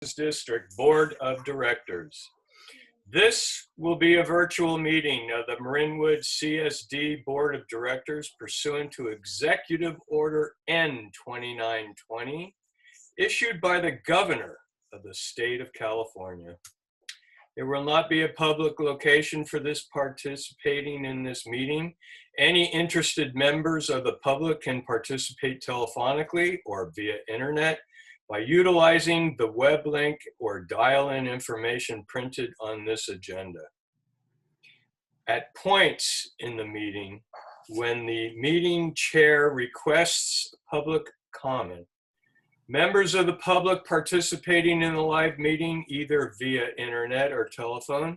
District Board of Directors. This will be a virtual meeting of the Marinwood CSD Board of Directors pursuant to Executive Order N2920, issued by the Governor of the State of California. There will not be a public location for this participating in this meeting. Any interested members of the public can participate telephonically or via internet by utilizing the web link or dial-in information printed on this agenda. At points in the meeting, when the meeting chair requests public comment, members of the public participating in the live meeting, either via internet or telephone,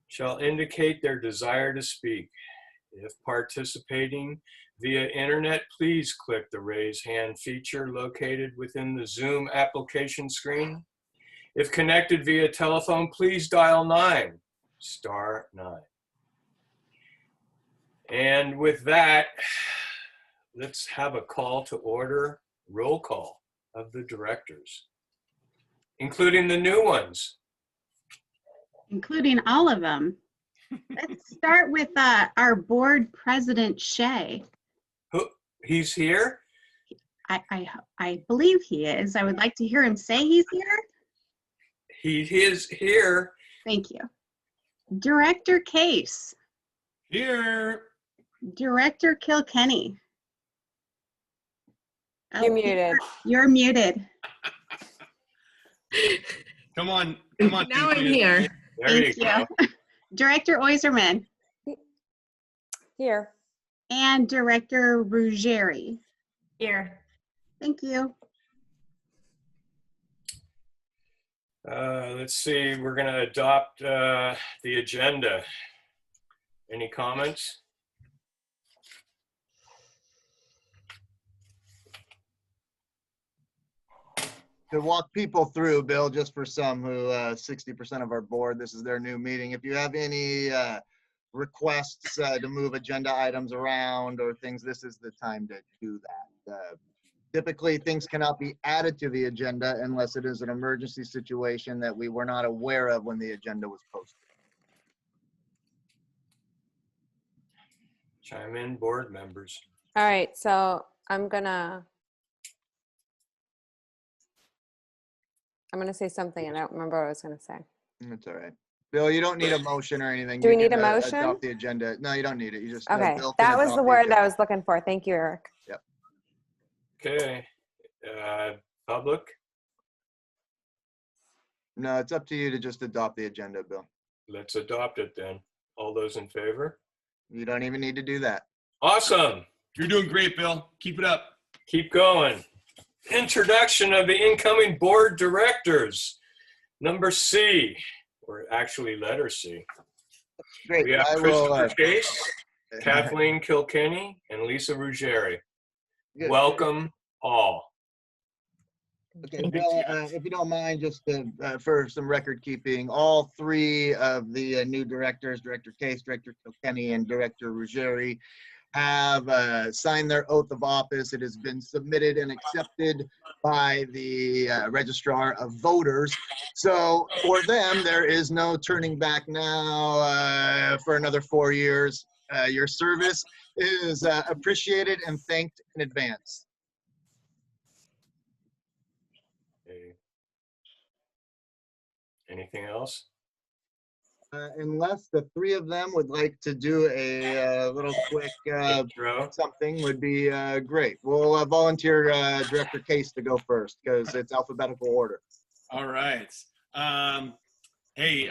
shall indicate their desire to speak. If participating via internet, please click the raise hand feature located within the Zoom application screen. If connected via telephone, please dial *9. And with that, let's have a call to order, roll call of the directors, including the new ones. Including all of them. Let's start with our board president, Shay. Who, he's here? I believe he is. I would like to hear him say he's here. He is here. Thank you. Director Case. Here. Director Kilkenny. You're muted. You're muted. Come on. Now I'm here. There you go. Director Oyserman. Here. And Director Ruggieri. Here. Thank you. Let's see, we're going to adopt the agenda. Any comments? To walk people through, Bill, just for some who 60% of our board, this is their new meeting. If you have any requests to move agenda items around or things, this is the time to do that. Typically, things cannot be added to the agenda unless it is an emergency situation that we were not aware of when the agenda was posted. Chime in, board members. All right, so I'm gonna say something and I don't remember what I was gonna say. That's all right. Bill, you don't need a motion or anything. Do we You need can, a motion? adopt the agenda. No, you don't need it. You just Okay, Bill can that was adopt the word agenda. I was looking for. Thank you, Eric. Yep. Okay, public? No, it's up to you to just adopt the agenda, Bill. Let's adopt it then. All those in favor? You don't even need to do that. Awesome. You're doing great, Bill. Keep it up. Keep going. Introduction of the incoming board directors. Number C, or actually letter C. Great. We have I will, Christopher Case, Kathleen Kilkenny, and Lisa Ruggieri. Good. Welcome all. Okay, Bill, if you don't mind, just for some record keeping, all three of the new directors, Director Case, Director Kilkenny, and Director Ruggieri, have signed their oath of office. It has been submitted and accepted by the registrar of voters. So for them, there is no turning back now for another 4 years. Your service is appreciated and thanked in advance. Okay. Anything else? Unless the three of them would like to do a little quick Intro. something would be great. We'll volunteer Director Case to go first because it's alphabetical order. All right. Hey,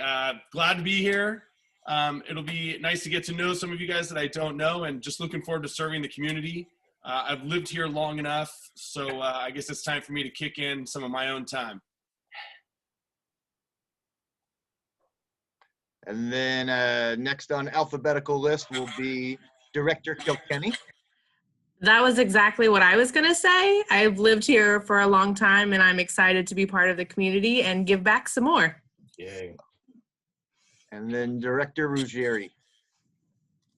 glad to be here. It'll be nice to get to know some of you guys that I don't know and just looking forward to serving the community. I've lived here long enough, so I guess it's time for me to kick in some of my own time. And then next on alphabetical list will be Director Kilkenny. That was exactly what I was going to say. I've lived here for a long time and I'm excited to be part of the community and give back some more. Yay. And then Director Ruggieri.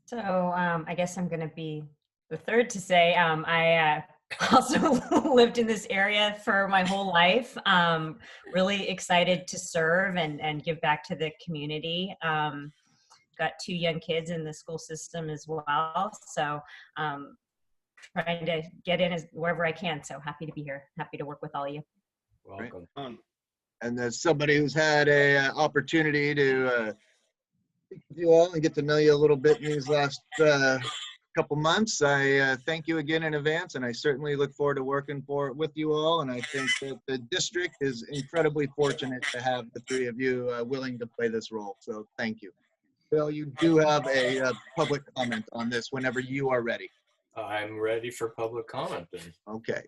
So I guess I'm going to be the third to say I also lived in this area for my whole life. Really excited to serve and give back to the community. Got 2 young kids in the school system as well. So trying to get in wherever I can. So happy to be here. Happy to work with all of you. Welcome. And as somebody who's had a opportunity to speak with you all and get to know you a little bit in these last couple months, I thank you again in advance, and I certainly look forward to working with you all. And I think that the district is incredibly fortunate to have the 3 of you willing to play this role. So thank you. Bill, you do have a public comment on this whenever you are ready. I'm ready for public comment then. Okay.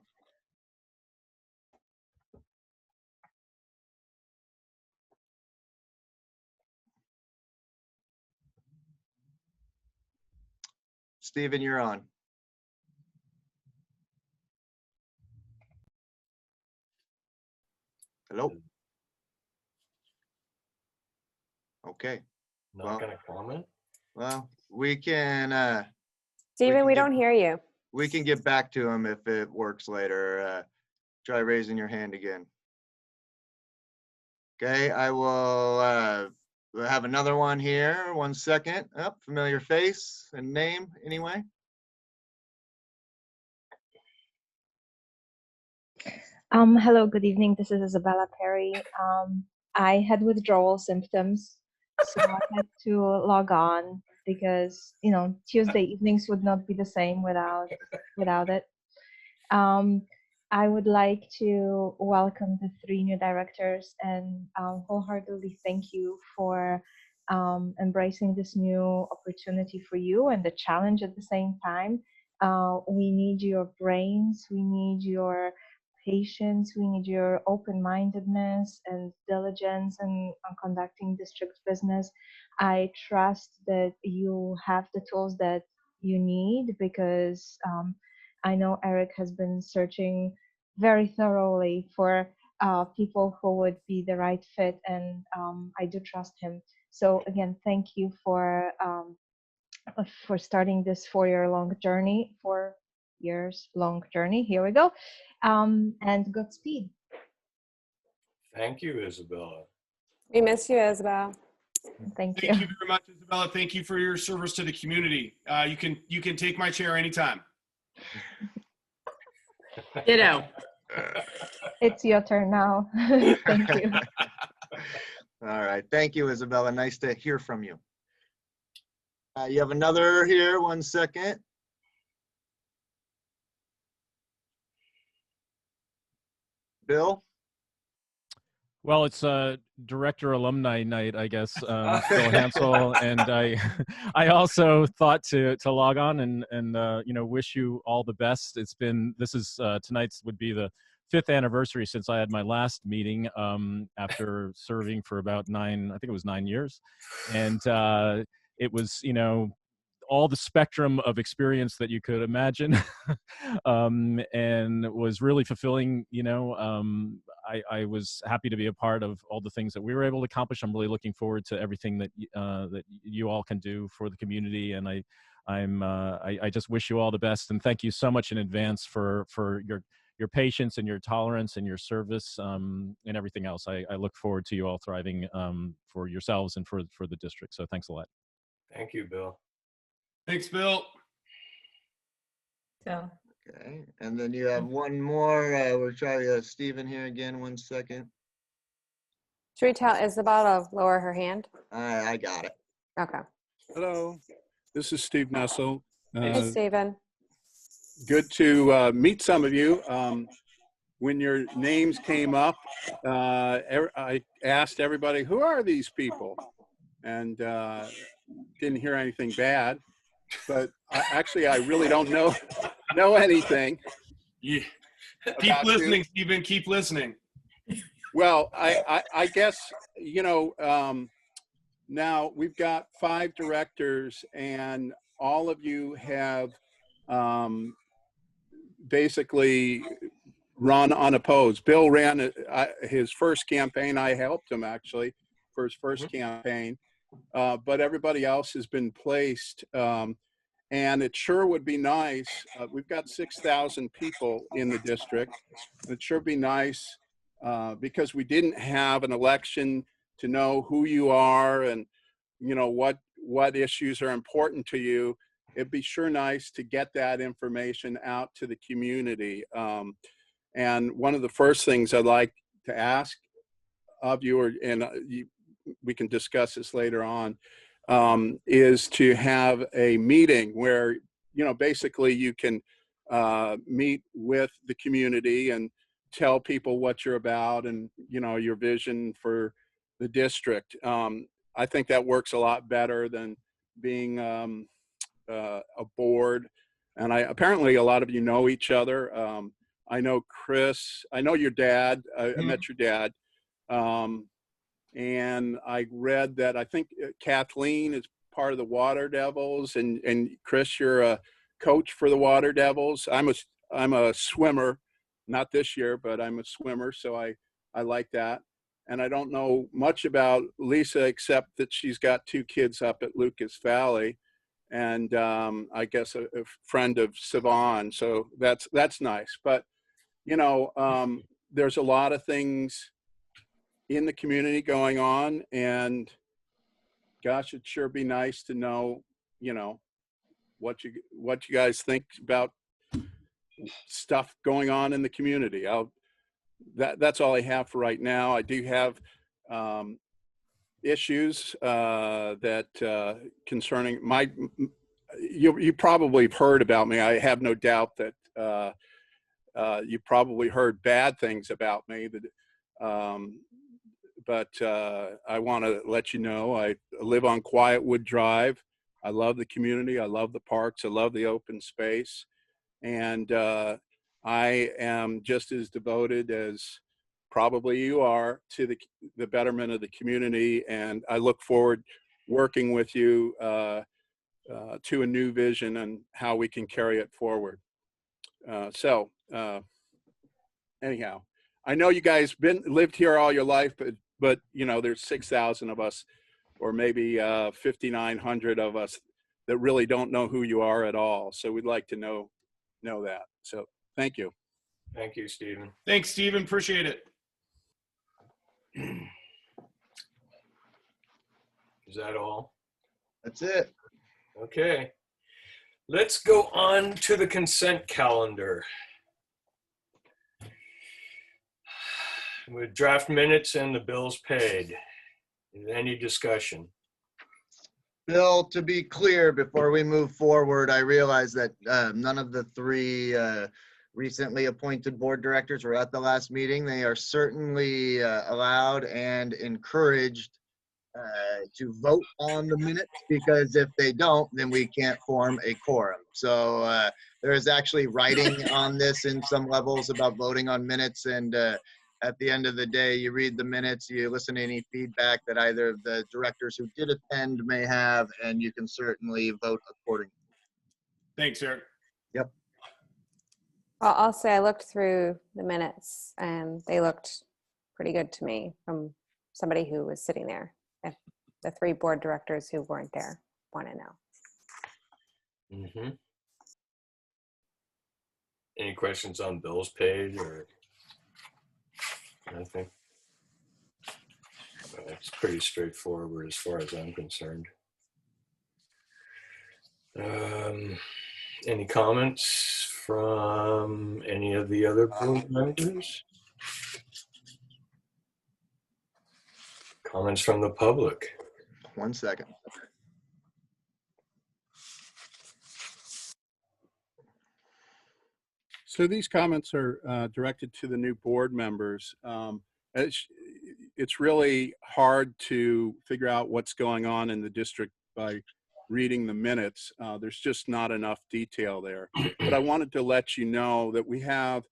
Stephen, you're on. Hello? Okay. Not Well- gonna comment? Well, we can Stephen, can we get- don't hear you. we can get back to him if it works later. Try raising your hand again. Okay, I will have another one here. 1 second. Oh, familiar face and name anyway. Hello, good evening. This is Isabella Perry. I had withdrawal symptoms, so I had to log on because, you know, Tuesday evenings would not be the same without it. I would like to welcome the 3 new directors and wholeheartedly thank you for embracing this new opportunity for you and the challenge at the same time. We need your brains, we need your patience, we need your open-mindedness and diligence in conducting district business. I trust that you have the tools that you need because I know Eric has been searching very thoroughly for people who would be the right fit, and I do trust him. So again, thank you for starting this 4-year-long journey. 4 years long journey. Here we go, and Godspeed. Thank you, Isabella. We miss you, Isabel. Thank you. Thank you very much, Isabella. Thank you for your service to the community. You can take my chair anytime. Ditto. It's your turn now. Thank you. All right. Thank you, Isabella. Nice to hear from you. You have another here. 1 second. Bill? Well, it's director alumni night, I guess. Bill Hansel, and I also thought to log on and you know, wish you all the best. Tonight's would be the 5th anniversary since I had my last meeting after serving for about 9 years, and it was, you know, all the spectrum of experience that you could imagine, and was really fulfilling. You know, I was happy to be a part of all the things that we were able to accomplish. I'm really looking forward to everything that that you all can do for the community, and I just wish you all the best, and thank you so much in advance for your patience and your tolerance and your service, and everything else. I look forward to you all thriving for yourselves and for the district. So thanks a lot. Thank you, Bill. Thanks, Bill. So Okay. And then you have one more. We'll try Stephen here again. 1 second. Should we tell Isabel to lower her hand? I got it. Okay. Hello, this is Steve Nessel. Hey, Stephen. Good to meet some of you. When your names came up, I asked everybody, who are these people? And didn't hear anything bad. But I really don't know anything. Yeah. Keep listening, Stephen. Keep listening. Well, I guess, you know, now we've got 5 directors, and all of you have basically run unopposed. Bill ran his first campaign. I helped him actually for his first campaign, but everybody else has been placed. And it sure would be nice. We've got 6,000 people in the district. It sure be nice because we didn't have an election to know who you are and what issues are important to you. It'd be sure nice to get that information out to the community. And one of the first things I'd like to ask of you, we can discuss this later on, is to have a meeting where, basically you can meet with the community and tell people what you're about and, your vision for the district. I think that works a lot better than being a board. And apparently a lot of you know each other. I know Chris, I know your dad, I met your dad. And I read that I think Kathleen is part of the Water Devils, and Chris, you're a coach for the Water Devils. I'm a swimmer, not this year, but I'm a swimmer, so I like that. And I don't know much about Lisa except that she's got 2 kids up at Lucas Valley, and I guess a friend of Siobhan. So that's nice. But there's a lot of things in the community going on, and gosh, it'd sure be nice to know, what you guys think about stuff going on in the community. That's all I have for right now. I do have issues that concerning you probably have heard about me. I have no doubt that you probably heard bad things about me, but I want to let you know I live on Quietwood Drive. I love the community. I love the parks. I love the open space. And I am just as devoted as probably you are to the betterment of the community. And I look forward working with you to a new vision and how we can carry it forward. Anyhow, I know you guys lived here all your life, but there's 6,000 of us, or maybe 5,900 of us that really don't know who you are at all. So we'd like to know that. So thank you. Thank you, Stephen. Thanks, Stephen. Appreciate it. Is that all? That's it. Okay. Let's go on to the consent calendar. With draft minutes and the bills paid. Any discussion? Bill, to be clear, before we move forward, I realize that none of the 3 recently appointed board directors were at the last meeting. They are certainly allowed and encouraged to vote on the minutes, because if they don't, then we can't form a quorum. So there is actually writing on this in some levels about voting on minutes, and at the end of the day, you read the minutes, you listen to any feedback that either of the directors who did attend may have, and you can certainly vote accordingly. Thanks, Eric. Yep. Well, I'll say I looked through the minutes and they looked pretty good to me from somebody who was sitting there. If the 3 board directors who weren't there want to know. Mm-hmm. Any questions on bills paid or nothing? Well, it's pretty straightforward as far as I'm concerned. Any comments from any of the other board members? Comments from the public? 1 second. So these comments are directed to the new board members. It's really hard to figure out what's going on in the district by reading the minutes. There's just not enough detail there. But I wanted to let you know that we have,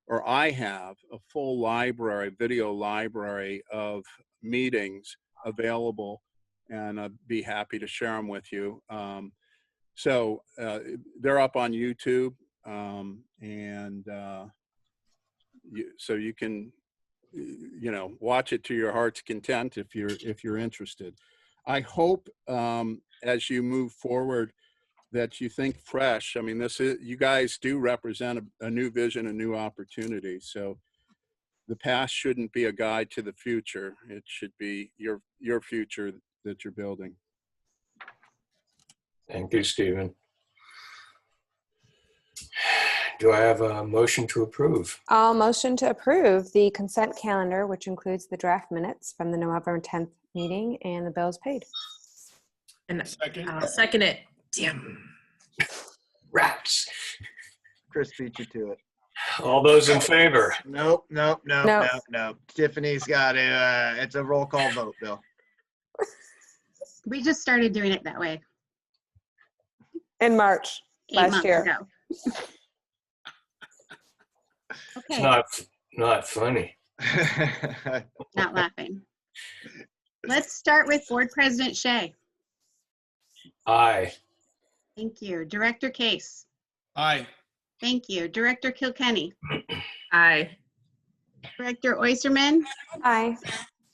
or I have, a full library, video library of meetings available, and I'd be happy to share them with you. So they're up on YouTube, so you can watch it to your heart's content if you're interested. I hope as you move forward that you think fresh. I mean, you guys do represent a new vision, a new opportunity. So the past shouldn't be a guide to the future. It should be your future that you're building. Thank you, Stephen. Do I have a motion to approve? I'll motion to approve the consent calendar, which includes the draft minutes from the November 10th meeting and the bills paid. And Second. I'll second it. Damn. Rats. Chris beat you to it. All those in favor? Nope. No. Tiffany's got to, it's a roll call vote, Bill. We just started doing it that way In March 8 last months year. ago. It's Okay, not funny. not laughing. Let's start with Board President Shea. Aye. Thank you. Director Case. Aye. Thank you. Director Kilkenny. Aye. Director Oyserman Aye.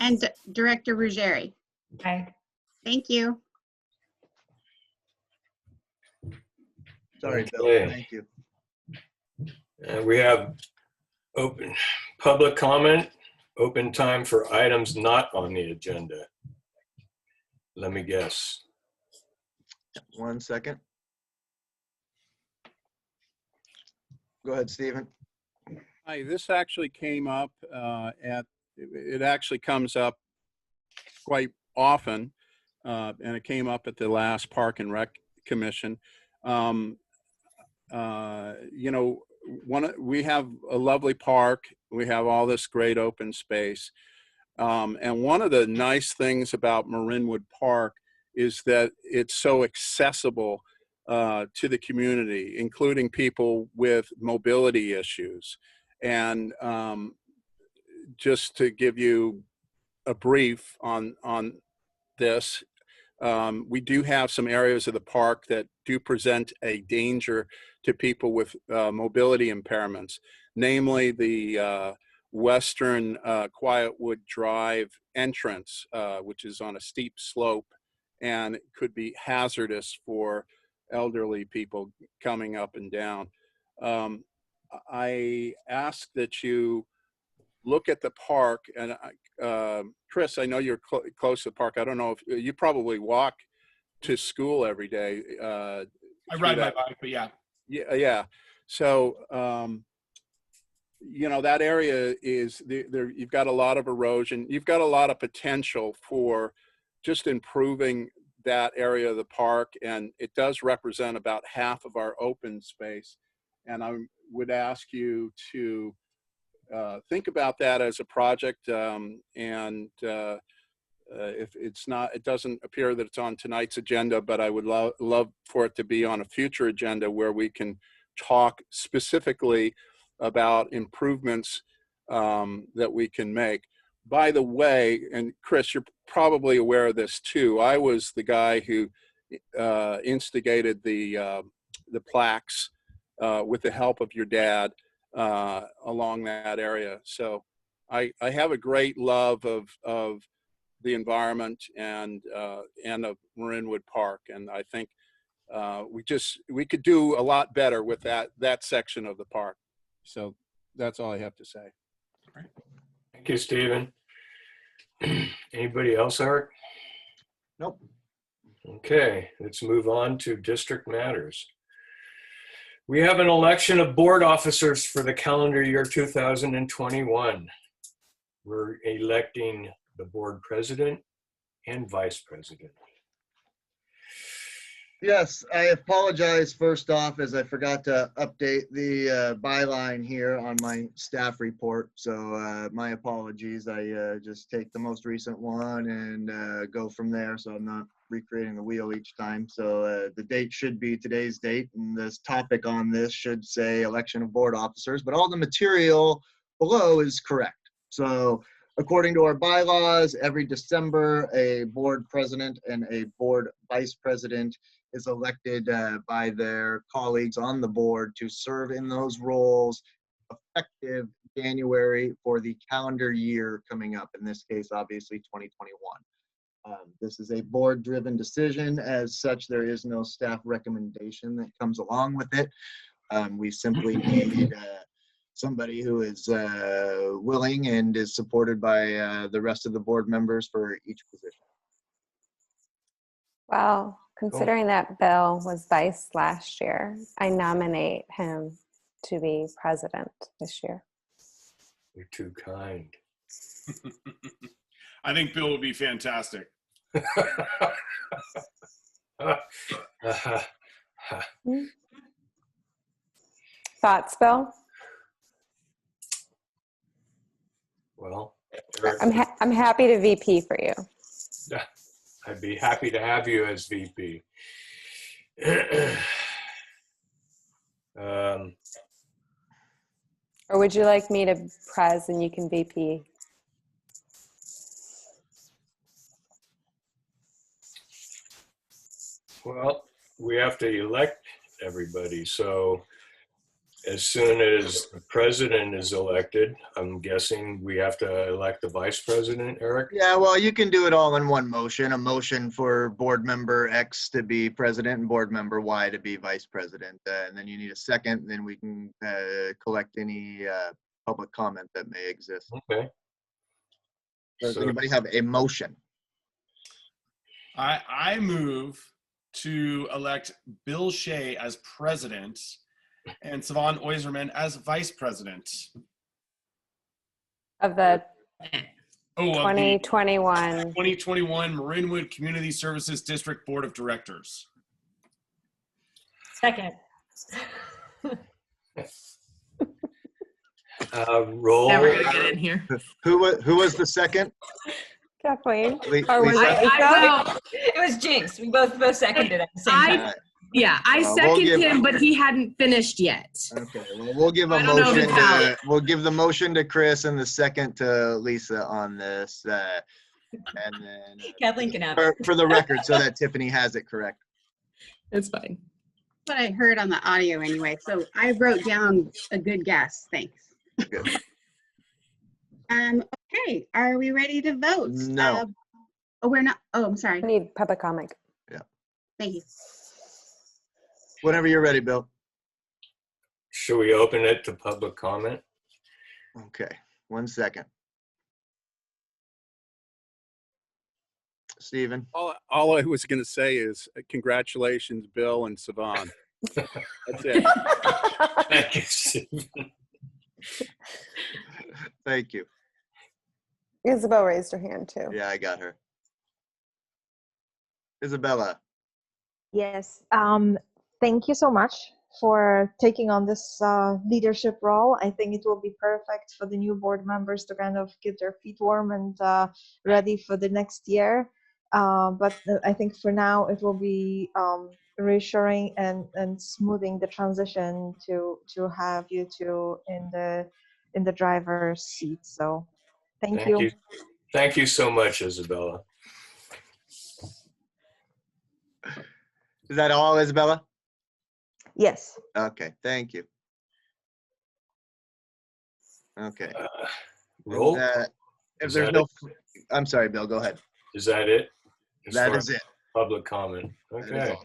and Director Ruggieri. Aye. Thank you. Sorry, Bill. Okay. Thank you. We have open public comment, open time for items not on the agenda. Let me guess. 1 second. Go ahead, Stephen. Hi, this actually came up it actually comes up quite often, and it came up at the last Park and Rec Commission. You know, we have a lovely park. We have all this great open space. And one of the nice things about Marinwood Park is that it's so accessible to the community, including people with mobility issues. And just to give you a brief on this, we do have some areas of the park that do present a danger to people with mobility impairments, namely the western Quietwood Drive entrance, which is on a steep slope and it could be hazardous for elderly people coming up and down. I ask that you look at the park, and Chris, I know you're close to the park. I don't know if you probably walk to school every day. I ride my bike, but yeah. Yeah. So, you know, that area is there. You've got a lot of erosion. You've got a lot of potential for just improving that area of the park, and it does represent about half of our open space. And I would ask you to think about that as a project, if it's not, it doesn't appear that it's on tonight's agenda, but I would love for it to be on a future agenda where we can talk specifically about improvements that we can make. By the way, and Chris, you're probably aware of this too, I was the guy who instigated the plaques with the help of your dad along that area. So I have a great love of the environment and of Marinwood Park, and I think we could do a lot better with that section of the park. So that's all I have to say. Thank you, Stephen. Anybody else, Art? Nope. Okay, let's move on to district matters. We have an election of board officers for the calendar year 2021. We're electing the board president and vice president. Yes, I apologize first off, as I forgot to update the byline here on my staff report. So my apologies. I just take the most recent one and go from there. So I'm not recreating the wheel each time. So the date should be today's date, and this topic on this should say election of board officers, but all the material below is correct. So according to our bylaws, every December, a board president and a board vice president is elected by their colleagues on the board to serve in those roles effective January for the calendar year coming up. In this case, obviously 2021. This is a board-driven decision. As such, there is no staff recommendation that comes along with it. We simply need somebody who is willing and is supported by the rest of the board members for each position. Well, considering that Bill was vice last year, I nominate him to be president this year. You're too kind. I think Bill would be fantastic. Thoughts, Bill? Well, I'm happy to VP for you. I'd be happy to have you as VP. Or would you like me to pres and you can VP? Well, we have to elect everybody. So as soon as the president is elected, I'm guessing we have to elect the vice president, Eric? Yeah, well, you can do it all in one motion. A motion for board member X to be president and board member Y to be vice president. And then you need a second, and then we can collect any public comment that may exist. Okay. Does anybody have a motion? I move to elect Bill Shea as president and Savan Oyserman as vice president. Of the Oh, of the 2021. 2021 Marinwood Community Services District Board of Directors. Second. Roll. Never gonna get in here. Who was the second? Kathleen? Lisa? Or was it I will. It was Jinx. We both seconded at the same I- time. Yeah, I We'll second give- him, but he hadn't finished yet. Okay, well, we'll give a I don't know if motion it's valid. we'll give the motion to Chris and the second to Lisa on this. And then Kathleen can have it. for the record, so that Tiffany has it correct. It's fine. What I heard on the audio anyway. So I wrote down a good guess. Thanks. Good. Okay, are we ready to vote? No. Oh, we're not. Oh, I'm sorry. I need public comment. Thank you. Whenever you're ready, Bill. Should we open it to public comment? Okay, 1 second. Stephen. All I was going to say is congratulations, Bill and Savan. That's it. Thank you, Stephen. Thank you. Isabel raised her hand too. Yeah, I got her. Isabella. Yes. Thank you so much for taking on this leadership role. I think it will be perfect for the new board members to kind of get their feet warm and ready for the next year. But I think for now it will be reassuring and smoothing the transition to have you two in the driver's seat. So thank you. Thank you so much, Isabella. Is that all, Isabella? Yes. Okay, thank you. Okay. Roll. If Is there's that no, I'm sorry, Bill, go ahead. Is that it? As That far is as it. Public comment. That is Okay. all.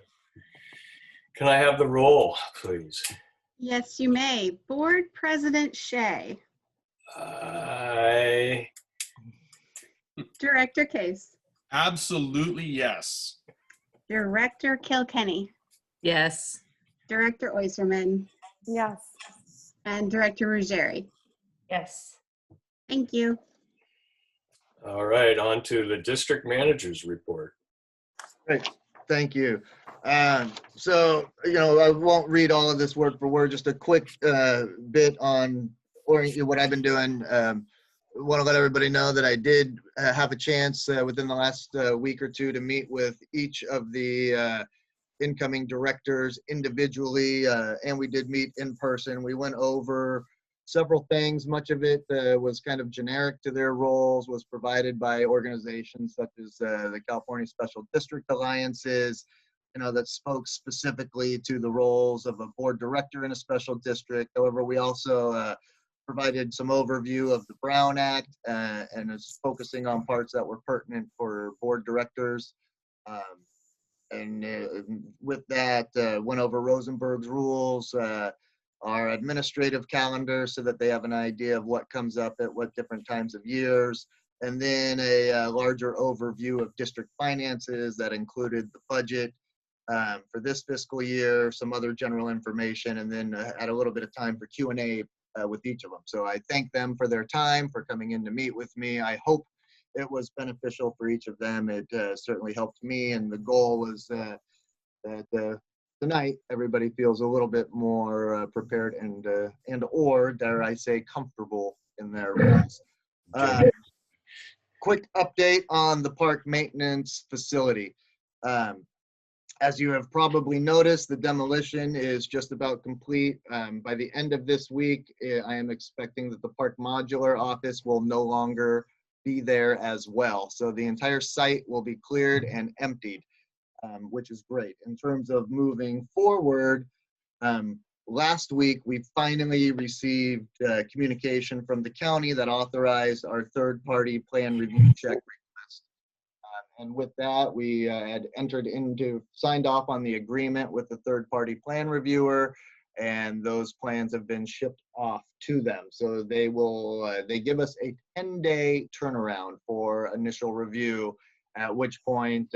Can I have the roll, please? Yes, you may. Board President Shea. Aye. Director Case. Absolutely yes. Director Kilkenny. Yes. Director Oyserman. Yes. And Director Ruggieri. Yes. Thank you. All right, on to the district manager's report. Great, thank you. So, I won't read all of this word for word, just a quick bit on what I've been doing. Want to let everybody know that I did have a chance within the last week or two to meet with each of the incoming directors individually, and we did meet in person. We went over several things. Much of it was kind of generic to their roles, was provided by organizations such as the California Special District Alliances, that spoke specifically to the roles of a board director in a special district. However, we also provided some overview of the Brown Act and is focusing on parts that were pertinent for board directors. And with that, went over Rosenberg's rules, our administrative calendar so that they have an idea of what comes up at what different times of years, and then a larger overview of district finances that included the budget for this fiscal year, some other general information, and then had a little bit of time for Q&A with each of them. So I thank them for their time, for coming in to meet with me. I hope it was beneficial for each of them. It certainly helped me, and the goal was that tonight everybody feels a little bit more prepared and or dare I say comfortable in their roles. Quick update on the park maintenance facility. As you have probably noticed, the demolition is just about complete. By the end of this week, I am expecting that the park modular office will no longer be there as well. So the entire site will be cleared and emptied, which is great. In terms of moving forward, last week we finally received communication from the county that authorized our third-party plan review check request. And with that, we had signed off on the agreement with the third-party plan reviewer, and those plans have been shipped off to them. So they give us a 10-day turnaround for initial review, at which point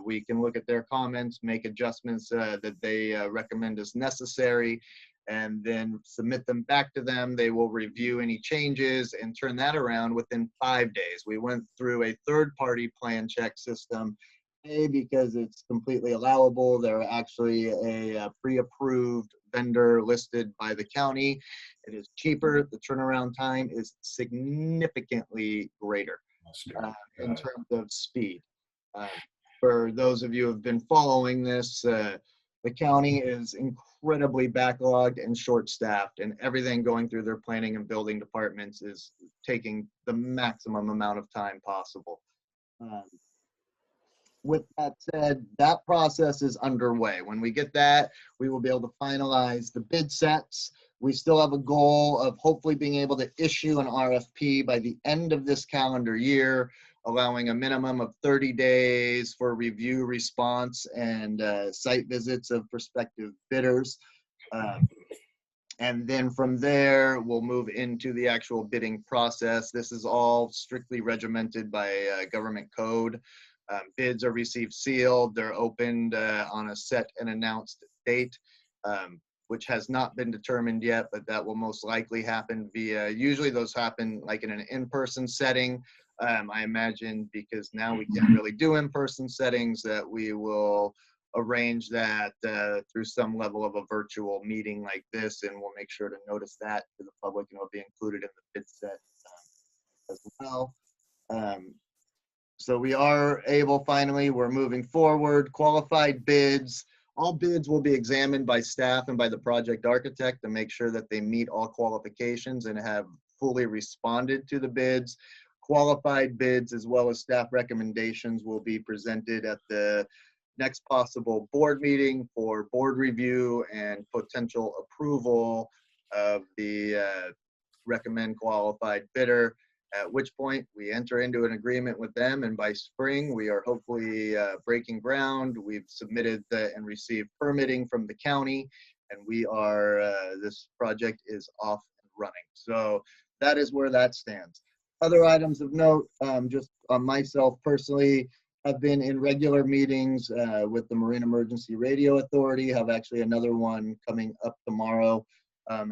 we can look at their comments, make adjustments that they recommend as necessary, and then submit them back to them. They will review any changes and turn that around within 5 days. We went through a third-party plan check system, because it's completely allowable. They're actually a pre-approved vendor listed by the county. It is cheaper. The turnaround time is significantly greater in terms of speed. For those of you who have been following this, the county is incredibly backlogged and short-staffed, and everything going through their planning and building departments is taking the maximum amount of time possible. With that said, that process is underway. When we get that, we will be able to finalize the bid sets. We still have a goal of hopefully being able to issue an RFP by the end of this calendar year, allowing a minimum of 30 days for review, response, and site visits of prospective bidders. And then from there, we'll move into the actual bidding process. This is all strictly regimented by government code. Bids are received sealed. They're opened on a set and announced date, which has not been determined yet, but that will most likely happen via, usually those happen like in an in-person setting. I imagine because now we can't really do in-person settings, that we will arrange that through some level of a virtual meeting like this, and we'll make sure to notice that to the public, and it'll be included in the bid set as well. So we are able, finally, we're moving forward. Qualified bids, all bids will be examined by staff and by the project architect to make sure that they meet all qualifications and have fully responded to the bids. Qualified bids as well as staff recommendations will be presented at the next possible board meeting for board review and potential approval of the recommend qualified bidder, at which point we enter into an agreement with them, and by spring we are hopefully breaking ground. We've submitted and received permitting from the county, and we are this project is off and running. So that is where that stands. Other items of note, just on myself personally, I've been in regular meetings with the Marine Emergency Radio Authority. Have actually another one coming up tomorrow,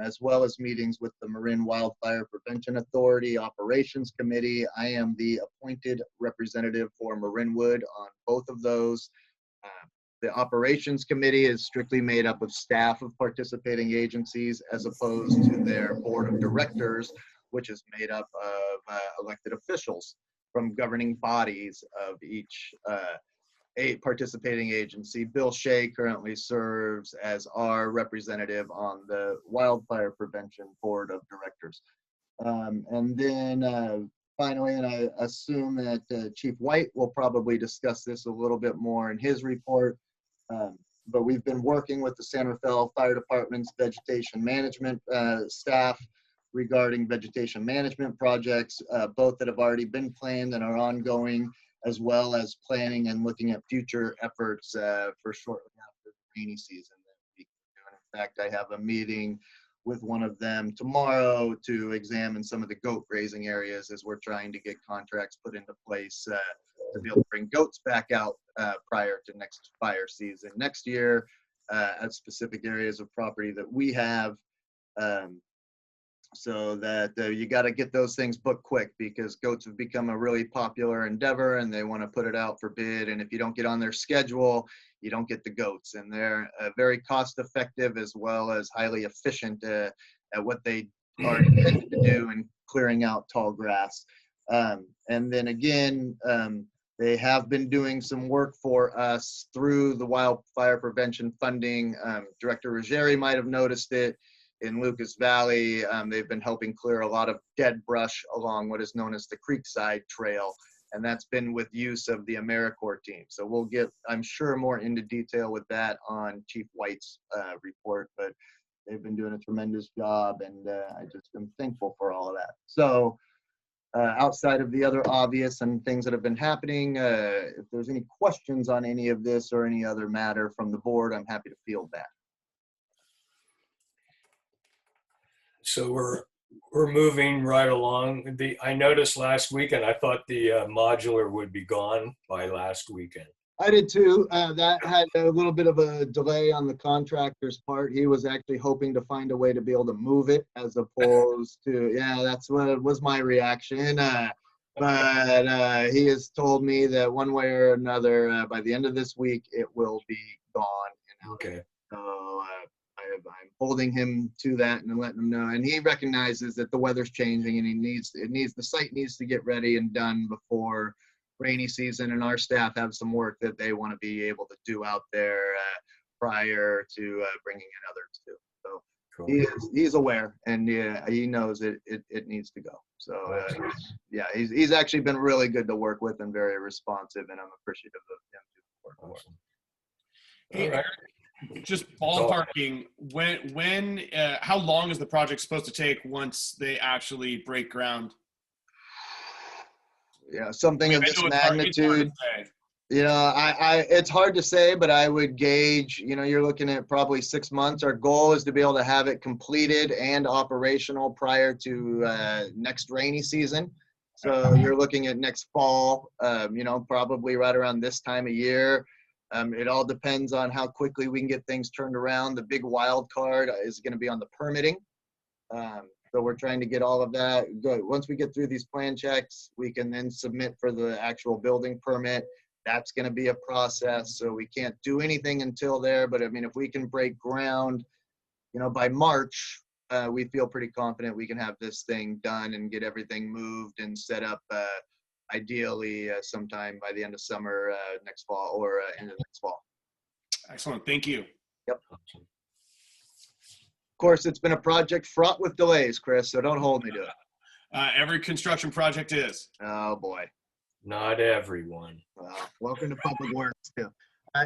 as well as meetings with the Marin Wildfire Prevention Authority Operations Committee. I am the appointed representative for Marinwood on both of those. The Operations Committee is strictly made up of staff of participating agencies, as opposed to their board of directors, which is made up of elected officials from governing bodies of each participating agency. Bill Shea currently serves as our representative on the Wildfire Prevention Board of Directors. And then finally, and I assume that Chief White will probably discuss this a little bit more in his report, but we've been working with the San Rafael Fire Department's vegetation management staff. regarding vegetation management projects, both that have already been planned and are ongoing, as well as planning and looking at future efforts for shortly after the rainy season. In fact, I have a meeting with one of them tomorrow to examine some of the goat grazing areas as we're trying to get contracts put into place to be able to bring goats back out prior to next fire season next year at specific areas of property that we have. So that you got to get those things booked quick, because goats have become a really popular endeavor and they want to put it out for bid. And if you don't get on their schedule, you don't get the goats. And they're very cost effective as well as highly efficient at what they are intended to do in clearing out tall grass. And then again, they have been doing some work for us through the wildfire prevention funding. Director Ruggieri might have noticed it. In Lucas Valley, they've been helping clear a lot of dead brush along what is known as the Creekside Trail, and that's been with use of the AmeriCorps team. So we'll get, I'm sure, more into detail with that on Chief White's report, but they've been doing a tremendous job, and I just am thankful for all of that. So outside of the other obvious and things that have been happening, if there's any questions on any of this or any other matter from the board, I'm happy to field that. So we're moving right along. I noticed last weekend, I thought the modular would be gone by last weekend. I did too. That had a little bit of a delay on the contractor's part. He was actually hoping to find a way to be able to move it, as opposed to, yeah, that's what was my reaction. But he has told me that one way or another, by the end of this week, it will be gone. Okay. So I'm holding him to that and letting him know. And he recognizes that the weather's changing, and the site needs to get ready and done before rainy season. And our staff have some work that they want to be able to do out there prior to bringing in others too. So cool. He's aware, and he knows it needs to go. So yeah, he's actually been really good to work with and very responsive, and I'm appreciative of him to work with. Hey, Eric, just ballparking, how long is the project supposed to take once they actually break ground? Yeah, something of this magnitude. It's hard to say, but I would gauge, you're looking at probably 6 months. Our goal is to be able to have it completed and operational prior to next rainy season. So you're looking at next fall, probably right around this time of year. It all depends on how quickly we can get things turned around. The big wild card is going to be on the permitting. So we're trying to get all of that. Good. Once we get through these plan checks, we can then submit for the actual building permit. That's going to be a process. So we can't do anything until there. But I mean, if we can break ground, by March, we feel pretty confident we can have this thing done and get everything moved and set up. Ideally sometime by the end of summer next fall or end of next fall. Excellent. Thank you. Yep. Of course, it's been a project fraught with delays, Chris, so don't hold me to it. Every construction project is. Oh, boy. Not everyone. Well, welcome to Public Works, too.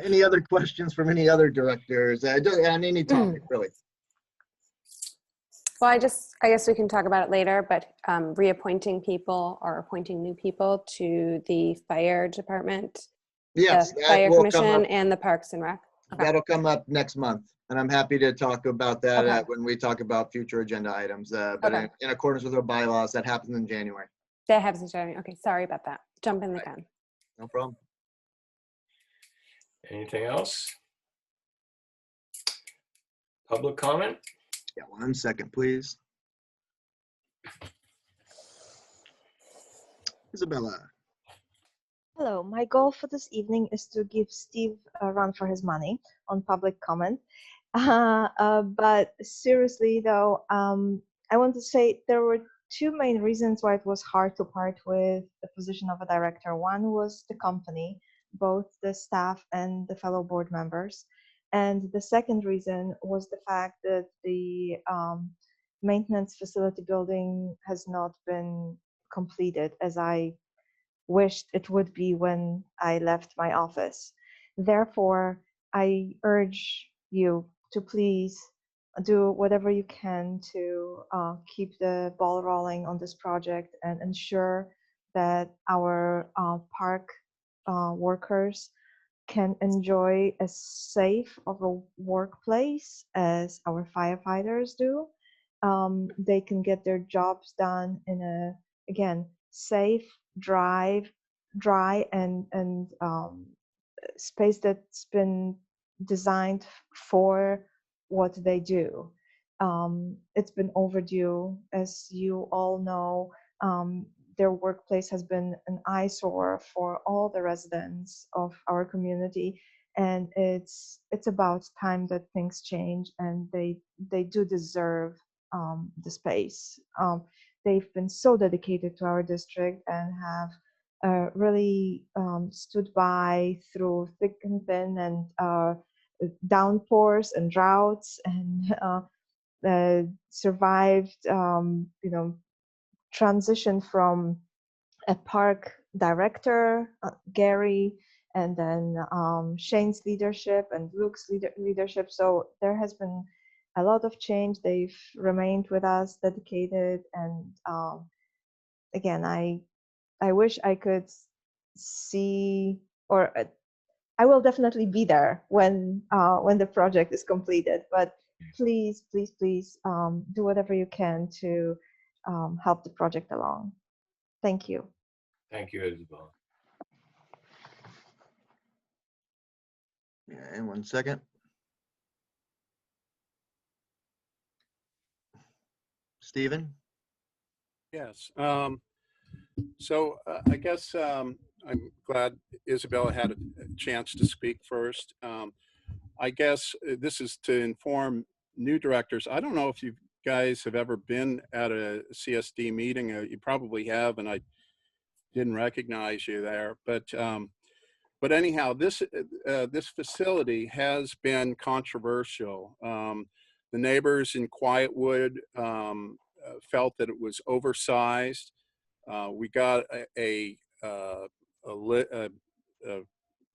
Any other questions from any other directors on any topic, really? Well, I guess we can talk about it later, but reappointing people or appointing new people to the fire department, yes, the fire commission, and the Parks and Rec. Okay. That'll come up next month, and I'm happy to talk about that when we talk about future agenda items. But in accordance with our bylaws, that happens in January. That happens in January. Okay, sorry about that. Jump in the gun. No problem. Anything else? Public comment? Yeah, 1 second, please. Isabella. Hello, my goal for this evening is to give Steve a run for his money on public comment. But seriously though, I want to say there were two main reasons why it was hard to part with the position of a director. One was the company, both the staff and the fellow board members. And the second reason was the fact that the maintenance facility building has not been completed as I wished it would be when I left my office. Therefore, I urge you to please do whatever you can to keep the ball rolling on this project and ensure that our park workers can enjoy as safe of a workplace as our firefighters do. They can get their jobs done in a, again, safe, dry, and space that's been designed for what they do. It's been overdue, as you all know. Their workplace has been an eyesore for all the residents of our community, and it's about time that things change, and they do deserve the space. They've been so dedicated to our district and have really stood by through thick and thin, and downpours and droughts, and survived, transition from a park director, Gary, and then Shane's leadership and Luke's leadership. So there has been a lot of change. They've remained with us, dedicated, and again, I wish I could see, or I will definitely be there when the project is completed. But please, please, please do whatever you can to help the project along. Thank you. Thank you, Isabel. Yeah, and 1 second. Stephen? Yes. So I guess I'm glad Isabella had a chance to speak first. I guess this is to inform new directors. I don't know if you guys have ever been at a CSD meeting. You probably have, and I didn't recognize you there. But anyhow, this facility has been controversial. The neighbors in Quietwood felt that it was oversized. We got a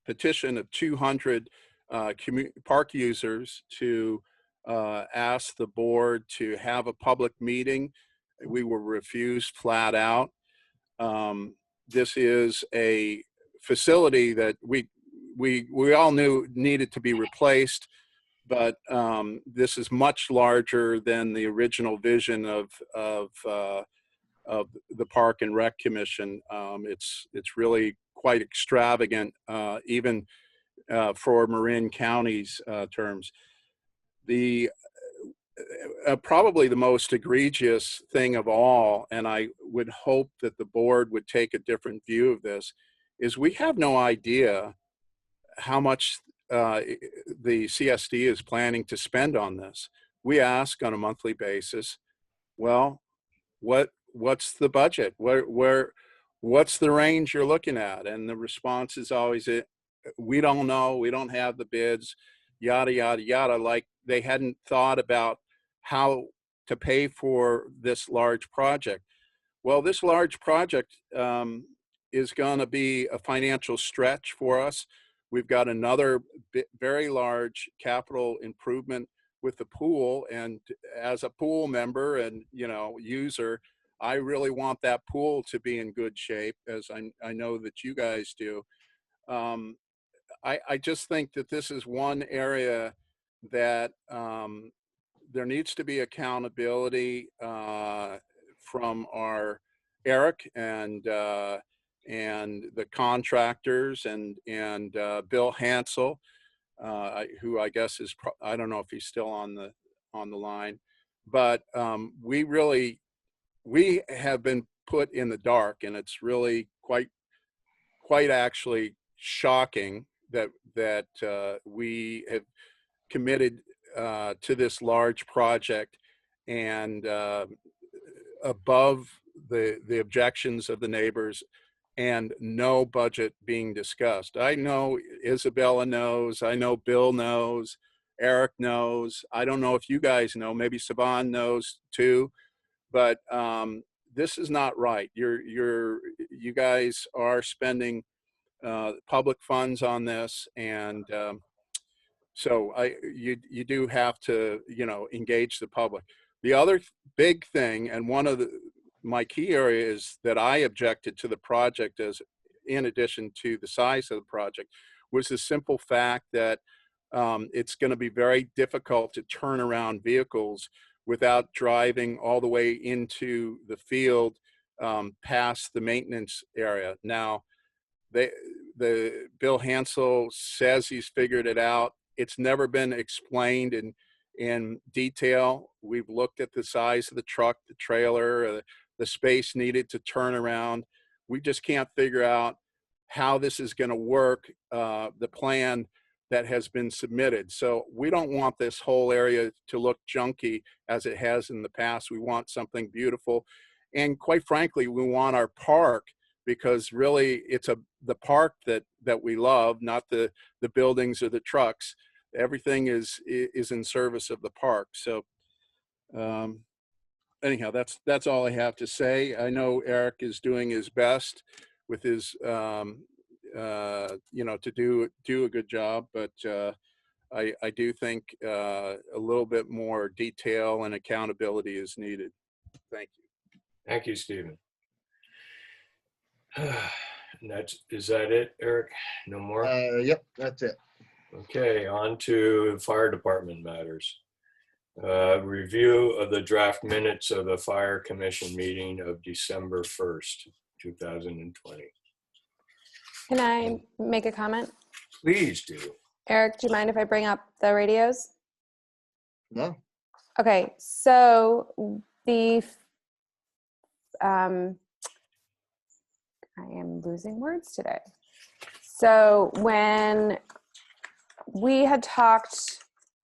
petition of 200 park users to ask the board to have a public meeting. We were refused flat out. This is a facility that we all knew needed to be replaced, but this is much larger than the original vision of the Park and Rec Commission. It's really quite extravagant, even for Marin County's terms. The probably the most egregious thing of all, and I would hope that the board would take a different view of this, is we have no idea how much the CSD is planning to spend on this. We ask on a monthly basis, well, what's the budget? What's the range you're looking at? And the response is always, we don't know, we don't have the bids, yada, yada, yada. Like they hadn't thought about how to pay for this large project. Well, this large project is going to be a financial stretch for us. We've got another very large capital improvement with the pool, and as a pool member and user, I really want that pool to be in good shape, as I know that you guys do. I just think that this is one area that there needs to be accountability from our Eric and the contractors and Bill Hansel, who I guess is I don't know if he's still on the line, but we have been put in the dark, and it's really quite actually shocking that we have committed to this large project, and above the objections of the neighbors, and no budget being discussed. I know Isabella knows, I know Bill knows, Eric knows. I don't know if you guys know, maybe Saban knows too, but this is not right. You guys are spending public funds on this, and So you do have to, engage the public. The other big thing, and one of my key areas that I objected to the project as, in addition to the size of the project, was the simple fact that it's going to be very difficult to turn around vehicles without driving all the way into the field past the maintenance area. Now, the Bill Hansel says he's figured it out. It's never been explained in detail. We've looked at the size of the truck, the trailer, the space needed to turn around. We just can't figure out how this is going to work, the plan that has been submitted. So we don't want this whole area to look junky as it has in the past. We want something beautiful. And quite frankly, we want our park, because really it's the park that we love, not the buildings or the trucks. Everything is in service of the park. So anyhow, that's all I have to say. I know Eric is doing his best with his to do a good job, but I do think a little bit more detail and accountability is needed. Thank you. Thank you, Stephen. And is that it, Eric? No more? Yep, that's it. Okay, on to fire department matters. Review of the draft minutes of the fire commission meeting of December 1st, 2020. Can I make a comment? Please do. Eric, do you mind if I bring up the radios? No. Okay, so the I am losing words today. So when we had talked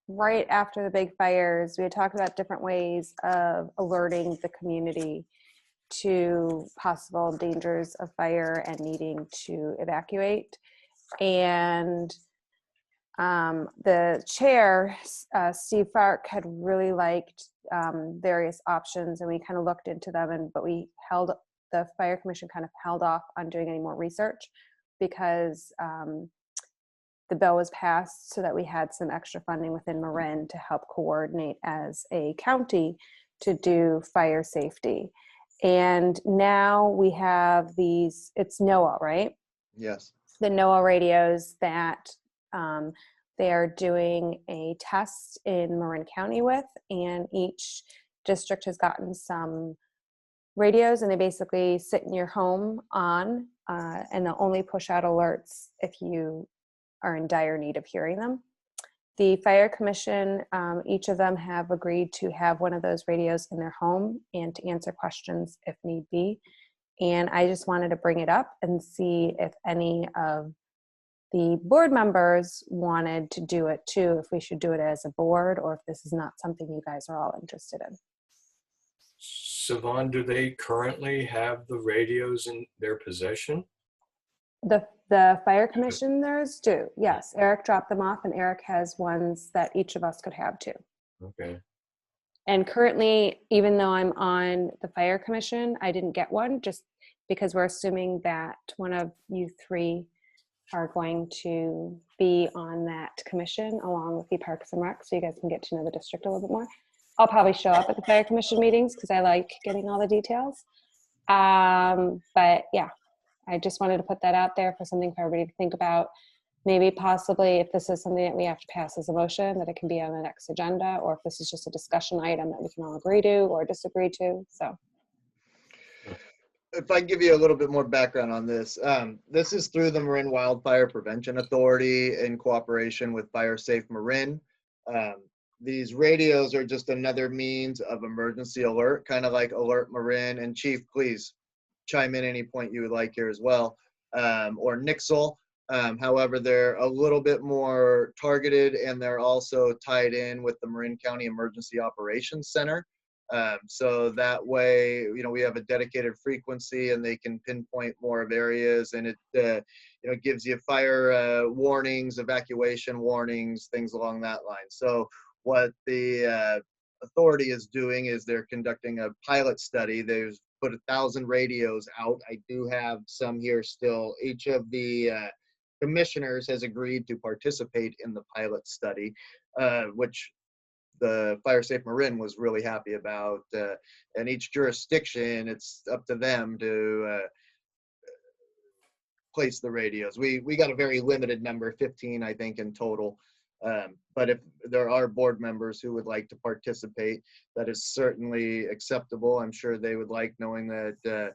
right after the big fires, we had talked about different ways of alerting the community to possible dangers of fire and needing to evacuate. And the chair, Steve Fark, had really liked various options, and we kind of looked into them, but the fire commission kind of held off on doing any more research because the bill was passed so that we had some extra funding within Marin to help coordinate as a county to do fire safety. And now we have these, it's NOAA, right? Yes. The NOAA radios that they are doing a test in Marin County with, and each district has gotten some radios, and they basically sit in your home on, and they'll only push out alerts if you are in dire need of hearing them. The fire commission, each of them have agreed to have one of those radios in their home and to answer questions if need be. And I just wanted to bring it up and see if any of the board members wanted to do it too, if we should do it as a board or if this is not something you guys are all interested in. Siobhan, do they currently have the radios in their possession? The fire commissioners do, yes. Eric dropped them off, and Eric has ones that each of us could have too. Okay. And currently, even though I'm on the fire commission, I didn't get one just because we're assuming that one of you three are going to be on that commission along with the Parks and Rec, so you guys can get to know the district a little bit more. I'll probably show up at the fire commission meetings because I like getting all the details. But yeah, I just wanted to put that out there for something for everybody to think about. Maybe possibly if this is something that we have to pass as a motion, that it can be on the next agenda, or if this is just a discussion item that we can all agree to or disagree to. So if I give you a little bit more background on this, this is through the Marin Wildfire Prevention Authority in cooperation with Fire Safe Marin. These radios are just another means of emergency alert, kind of like Alert Marin. And Chief, please chime in any point you would like here as well, or Nixle. However, they're a little bit more targeted, and they're also tied in with the Marin County Emergency Operations Center. So that way, we have a dedicated frequency and they can pinpoint more of areas, and it, gives you fire warnings, evacuation warnings, things along that line. So what the authority is doing is they're conducting a pilot study. They've put 1,000 radios out. I do have some here still. Each of the commissioners has agreed to participate in the pilot study, which the Fire Safe Marin was really happy about. And each jurisdiction, it's up to them to place the radios. We got a very limited number, 15, I think, in total. But if there are board members who would like to participate, that is certainly acceptable. I'm sure they would like knowing that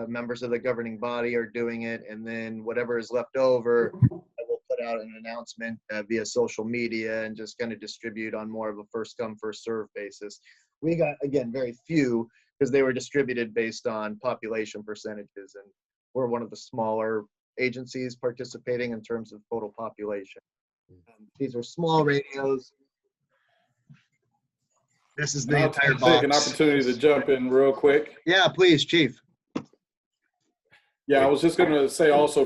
members of the governing body are doing it, and then whatever is left over, I will put out an announcement via social media and just kind of distribute on more of a first come, first serve basis. We got, again, very few because they were distributed based on population percentages, and we're one of the smaller agencies participating in terms of total population. These are small radios. This is the And I'll entire take box. an opportunity to jump in real quick. Yeah, please, Chief. Yeah, I was just going to say also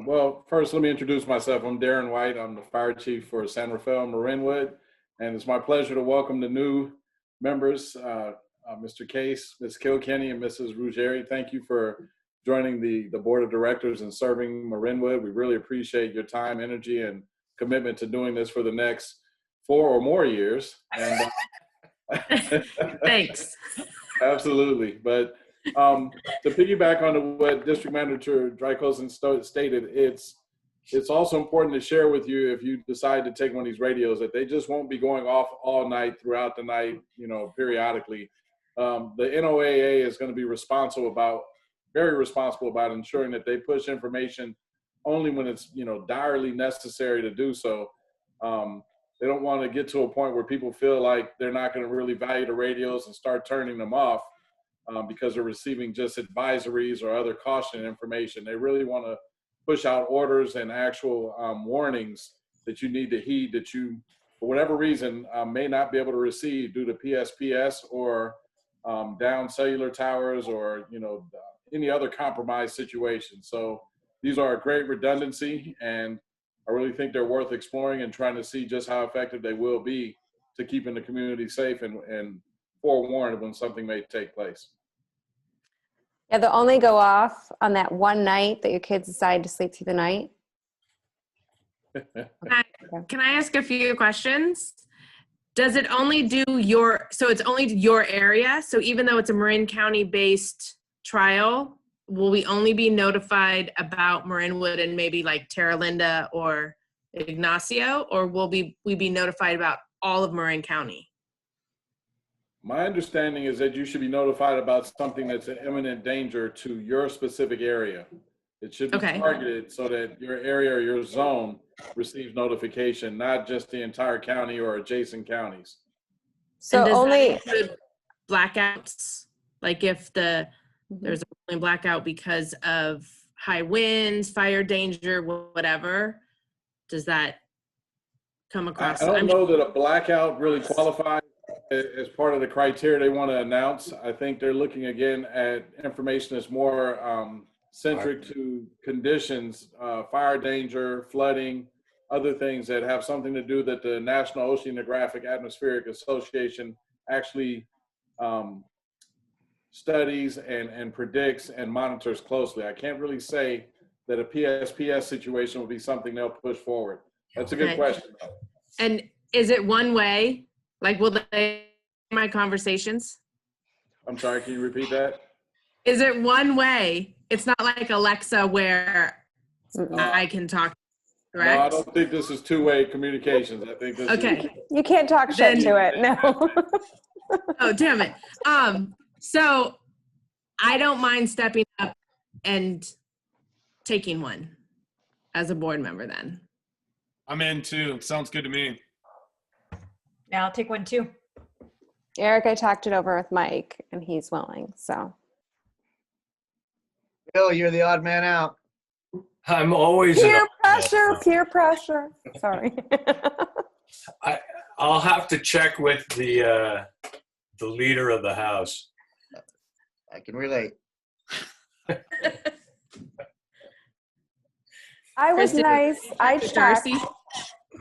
well, first let me introduce myself. I'm Darren White. I'm the fire chief for San Rafael Marinwood, and it's my pleasure to welcome the new members, Mr. Case, Ms. Kilkenny, and Mrs. Ruggieri. Thank you for joining the board of directors and serving Marinwood. We really appreciate your time, energy, and commitment to doing this for the next 4 or more years. And Thanks. absolutely. But to piggyback on what District Manager Drykosen stated, it's also important to share with you, if you decide to take one of these radios, that they just won't be going off all night throughout the night, periodically. The NOAA is going to be very responsible about ensuring that they push information only when it's, direly necessary to do so. They don't want to get to a point where people feel like they're not going to really value the radios and start turning them off because they're receiving just advisories or other caution information. They really want to push out orders and actual warnings that you need to heed, that you, for whatever reason, may not be able to receive due to PSPS or down cellular towers or, any other compromised situation. So these are a great redundancy, and I really think they're worth exploring and trying to see just how effective they will be to keeping the community safe and forewarned when something may take place. Yeah, they'll only go off on that one night that your kids decide to sleep through the night. Can I ask a few questions? Does it only do so it's only your area? So even though it's a Marin County based trial, will we only be notified about Marinwood and maybe like Terra Linda or Ignacio, or will we be notified about all of Marin County? My understanding is that you should be notified about something that's an imminent danger to your specific area. It should be targeted so that your area or your zone receives notification, not just the entire county or adjacent counties. So does only that include blackouts, like if there's a rolling blackout because of high winds, fire danger, whatever, does that come across? I don't know that a blackout really qualifies as part of the criteria they want to announce. I think they're looking again at information that's more centric to conditions, fire danger, flooding, other things that have something to do that the National Oceanographic Atmospheric Association actually studies and predicts and monitors closely. I can't really say that a PSPS situation will be something they'll push forward. That's a good question. And is it one way? Like, will they my conversations? I'm sorry, can you repeat that? Is it one way? It's not like Alexa where I can talk, correct? No, I don't think this is two-way communications. I think this is... You can't talk shit to it, no. Oh, damn it. So I don't mind stepping up and taking one as a board member then. I'm in too. Sounds good to me. Yeah, I'll take one too. Eric, I talked it over with Mike and he's willing, so. Bill, you're the odd man out. I'm always Peer pressure. Sorry. I'll have to check with the leader of the house. I can relate. I was Kristen, nice. I checked. Darcy?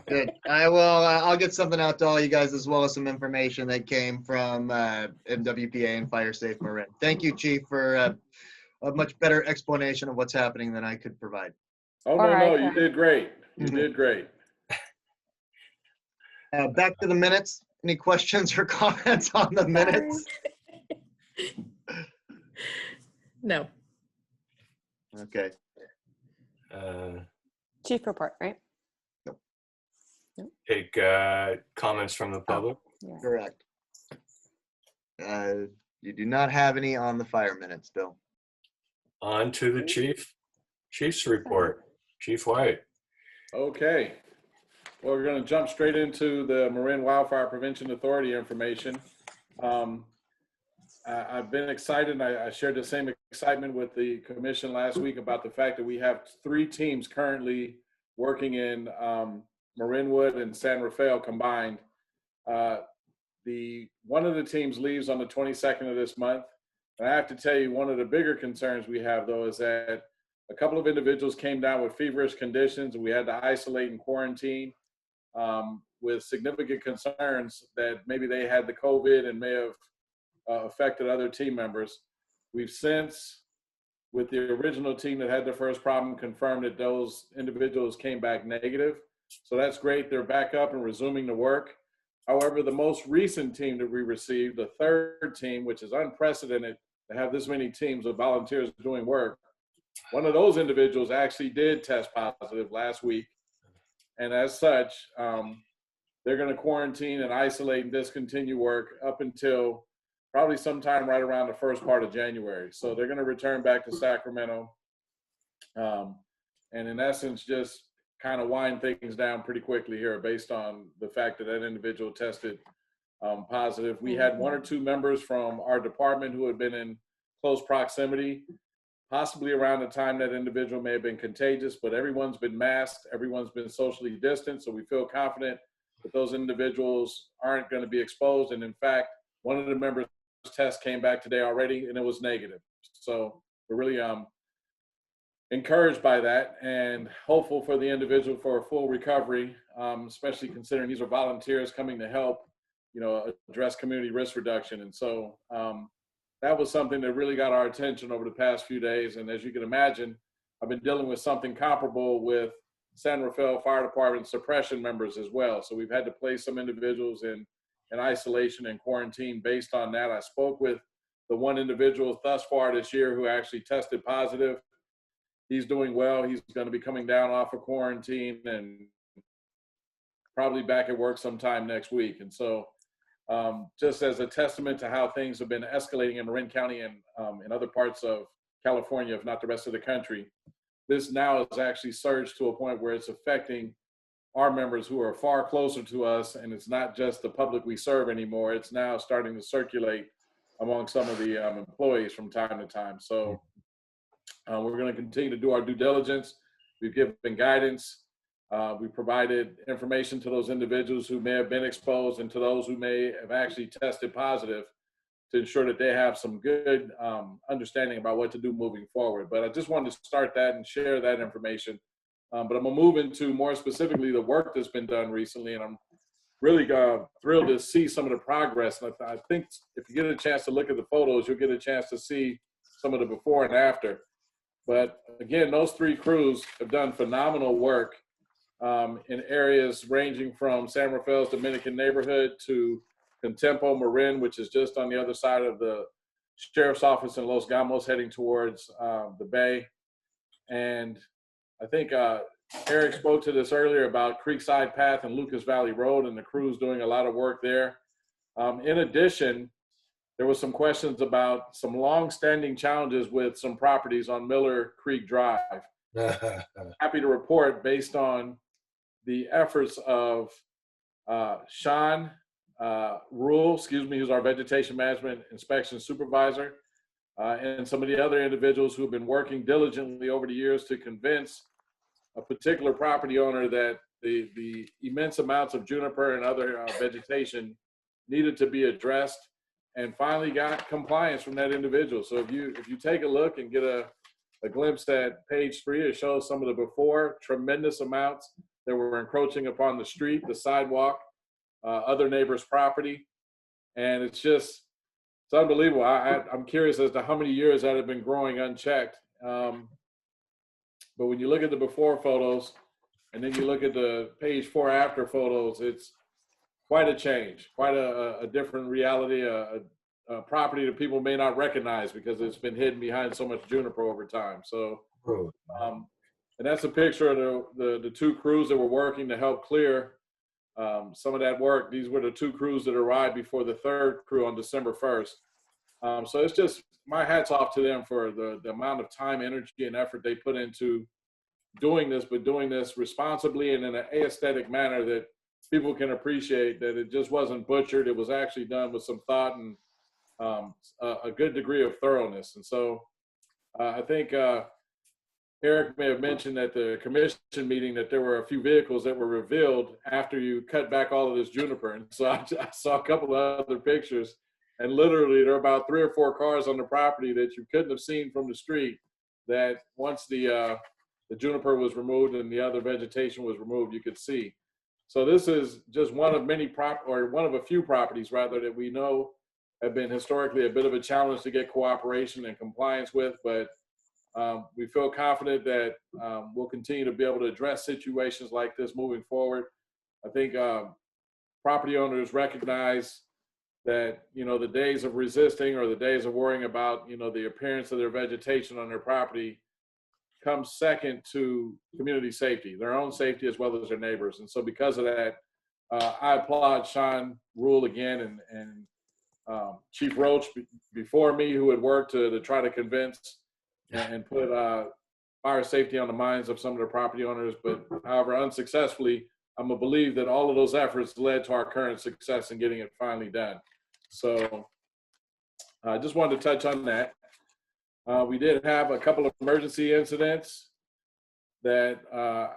Good. I'll get something out to all you guys, as well as some information that came from MWPA and Fire Safe Marin. Thank you, Chief, for a much better explanation of what's happening than I could provide. Oh, Or no, I no, you can. did great. You Mhm. did great. Back to the minutes. Any questions or comments on the minutes? No. Okay. Chief report, right? Take comments from the public. Yeah. Correct. You do not have any on the fire minutes, Bill. On to the chief's report. Chief White. Okay. Well, we're going to jump straight into the Marin Wildfire Prevention Authority information. I've been excited, and I shared the same excitement with the commission last week about the fact that we have 3 teams currently working in Marinwood and San Rafael combined. One of the teams leaves on the 22nd of this month. And I have to tell you, one of the bigger concerns we have, though, is that a couple of individuals came down with feverish conditions, and we had to isolate and quarantine with significant concerns that maybe they had the COVID and may have affected other team members. We've since, with the original team that had the first problem, confirmed that those individuals came back negative. So that's great. They're back up and resuming the work. However, the most recent team that we received, the 3rd team, which is unprecedented to have this many teams of volunteers doing work, one of those individuals actually did test positive last week. And as such, they're going to quarantine and isolate and discontinue work up until probably sometime right around the first part of January. So they're going to return back to Sacramento. And in essence, just kind of wind things down pretty quickly here based on the fact that that individual tested positive. We had 1 or 2 members from our department who had been in close proximity, possibly around the time that individual may have been contagious, but everyone's been masked, everyone's been socially distant, so we feel confident that those individuals aren't going to be exposed. And in fact, one of the members' test came back today already, and it was negative. So we're really encouraged by that and hopeful for the individual for a full recovery, especially considering these are volunteers coming to help, address community risk reduction. And so that was something that really got our attention over the past few days. And as you can imagine, I've been dealing with something comparable with San Rafael Fire Department suppression members as well. So we've had to place some individuals in isolation and quarantine based on that. I spoke with the one individual thus far this year who actually tested positive. He's doing well. He's going to be coming down off of quarantine and probably back at work sometime next week. And so just as a testament to how things have been escalating in Marin County and in other parts of California, if not the rest of the country, this now has actually surged to a point where it's affecting our members who are far closer to us. And it's not just the public we serve anymore. It's now starting to circulate among some of the employees from time to time. So we're going to continue to do our due diligence. We've given guidance. We provided information to those individuals who may have been exposed and to those who may have actually tested positive to ensure that they have some good understanding about what to do moving forward. But I just wanted to start that and share that information. But I'm going to move into more specifically the work that's been done recently. And I'm really thrilled to see some of the progress. And I think if you get a chance to look at the photos, you'll get a chance to see some of the before and after. But again, those 3 crews have done phenomenal work in areas ranging from San Rafael's Dominican neighborhood to Contempo, Marin, which is just on the other side of the sheriff's office in Los Gamos, heading towards the bay. And I think Eric spoke to this earlier about Creekside Path and Lucas Valley Road, and the crew's doing a lot of work there. In addition, there was some questions about some long-standing challenges with some properties on Miller Creek Drive. Happy to report, based on the efforts of Sean Rule, who's our Vegetation Management Inspection Supervisor, and some of the other individuals who have been working diligently over the years to convince a particular property owner that the immense amounts of juniper and other vegetation needed to be addressed, and finally got compliance from that individual. So if you take a look and get a glimpse at page 3, it shows some of the before, tremendous amounts that were encroaching upon the street, the sidewalk, other neighbors' property. And it's unbelievable. I'm curious as to how many years that have been growing unchecked. But but when you look at the before photos and then you look at the page 4 after photos, it's quite a change, quite a different reality, a property that people may not recognize because it's been hidden behind so much juniper over time. So, and that's a picture of the 2 crews that were working to help clear some of that work. These were the 2 crews that arrived before the 3rd crew on December 1st. So it's just my hat's off to them for the amount of time, energy, and effort they put into doing this, but doing this responsibly and in an aesthetic manner that people can appreciate, that it just wasn't butchered. It was actually done with some thought and a good degree of thoroughness. And so I think Eric may have mentioned at the commission meeting that there were a few vehicles that were revealed after you cut back all of this juniper. And so I saw a couple of other pictures, and literally there are about 3 or 4 cars on the property that you couldn't have seen from the street, that once the juniper was removed and the other vegetation was removed, you could see. So this is just one of many one of a few properties rather that we know have been historically a bit of a challenge to get cooperation and compliance with, but we feel confident that we'll continue to be able to address situations like this moving forward. I think property owners recognize that, you know, the days of resisting or the days of worrying about, you know, the appearance of their vegetation on their property comes second to community safety, their own safety as well as their neighbors. And so because of that, I applaud Sean Rule again and Chief Roach before me, who had worked to try to convince and put fire safety on the minds of some of the property owners, but however unsuccessfully. I'm gonna believe that all of those efforts led to our current success in getting it finally done. So I just wanted to touch on that. We did have a couple of emergency incidents that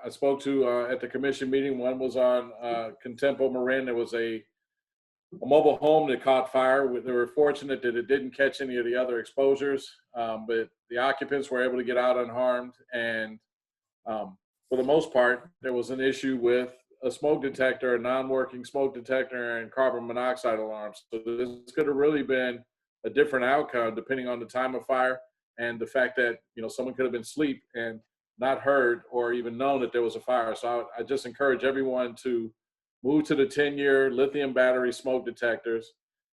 I spoke to at the commission meeting. One was on Contempo Marin. There was a mobile home that caught fire. They were fortunate that it didn't catch any of the other exposures, but the occupants were able to get out unharmed. And for the most part, there was an issue with a smoke detector, a non-working smoke detector, and carbon monoxide alarms. So this could have really been a different outcome depending on the time of fire and the fact that, you know, someone could have been asleep and not heard or even known that there was a fire. So I just encourage everyone to move to the 10-year lithium battery smoke detectors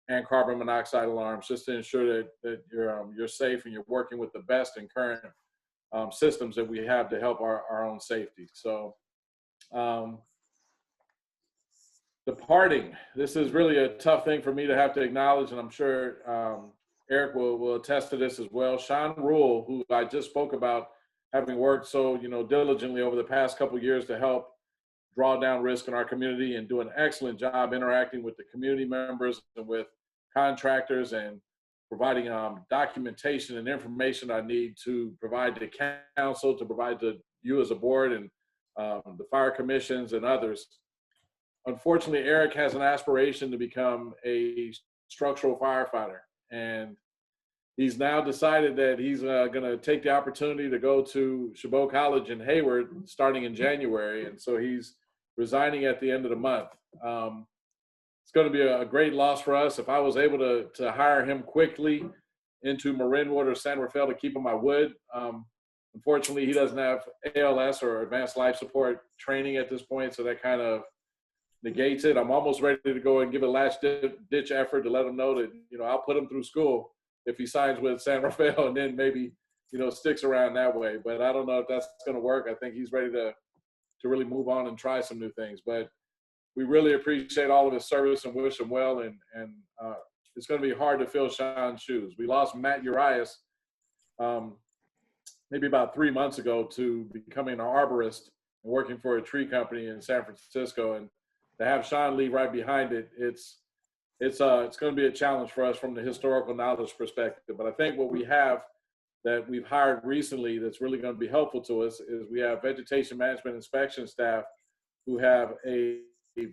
and carbon monoxide alarms, just to ensure that you're safe and you're working with the best and current systems that we have to help our own safety. So departing, this is really a tough thing for me to have to acknowledge, and I'm sure Eric will attest to this as well. Sean Rule, who I just spoke about having worked so, you know, diligently over the past couple of years to help draw down risk in our community and do an excellent job interacting with the community members and with contractors and providing documentation and information I need to provide to council, to provide to you as a board and the fire commissions and others. Unfortunately, Eric has an aspiration to become a structural firefighter, and he's now decided that he's going to take the opportunity to go to Chabot College in Hayward starting in January, and so he's resigning at the end of the month. It's going to be a great loss for us. If I was able to hire him quickly into Marinwood or San Rafael to keep him, I would. Unfortunately, he doesn't have ALS or advanced life support training at this point, so that kind of negates it. I'm almost ready to go and give a last ditch effort to let him know that, you know, I'll put him through school if he signs with San Rafael and then maybe, you know, sticks around that way. But I don't know if that's going to work. I think he's ready to really move on and try some new things. But we really appreciate all of his service and wish him well. And it's going to be hard to fill Sean's shoes. We lost Matt Urias maybe about 3 months ago to becoming an arborist and working for a tree company in San Francisco. And to have Sean leave right behind it, it's going to be a challenge for us from the historical knowledge perspective. But I think what we have that we've hired recently that's really going to be helpful to us is we have vegetation management inspection staff who have a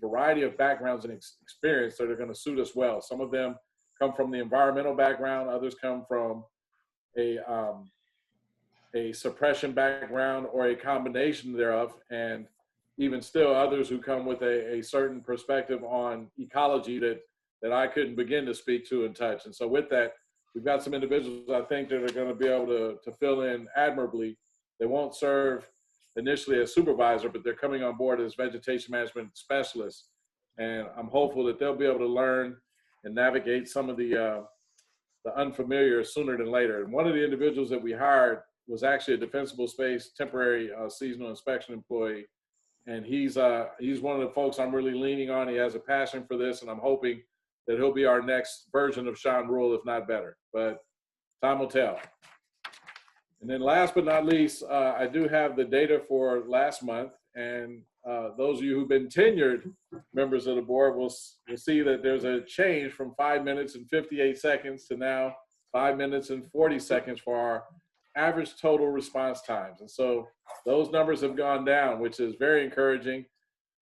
variety of backgrounds and experience that are going to suit us well. Some of them come from the environmental background, others come from a suppression background or a combination thereof, and even still others who come with a certain perspective on ecology that I couldn't begin to speak to and touch. And so with that, we've got some individuals I think that are going to be able to fill in admirably They won't serve initially as supervisor, but they're coming on board as vegetation management specialists. And I'm hopeful that they'll be able to learn and navigate some of the unfamiliar sooner than later. And one of the individuals that we hired was actually a defensible space temporary seasonal inspection employee. And he's one of the folks I'm really leaning on. He has a passion for this, and I'm hoping that he'll be our next version of Sean Rule, if not better. But time will tell. And then last but not least, I do have the data for last month. And those of you who've been tenured members of the board will see that there's a change from 5 minutes and 58 seconds to now 5 minutes and 40 seconds for our average total response times. And so those numbers have gone down, which is very encouraging.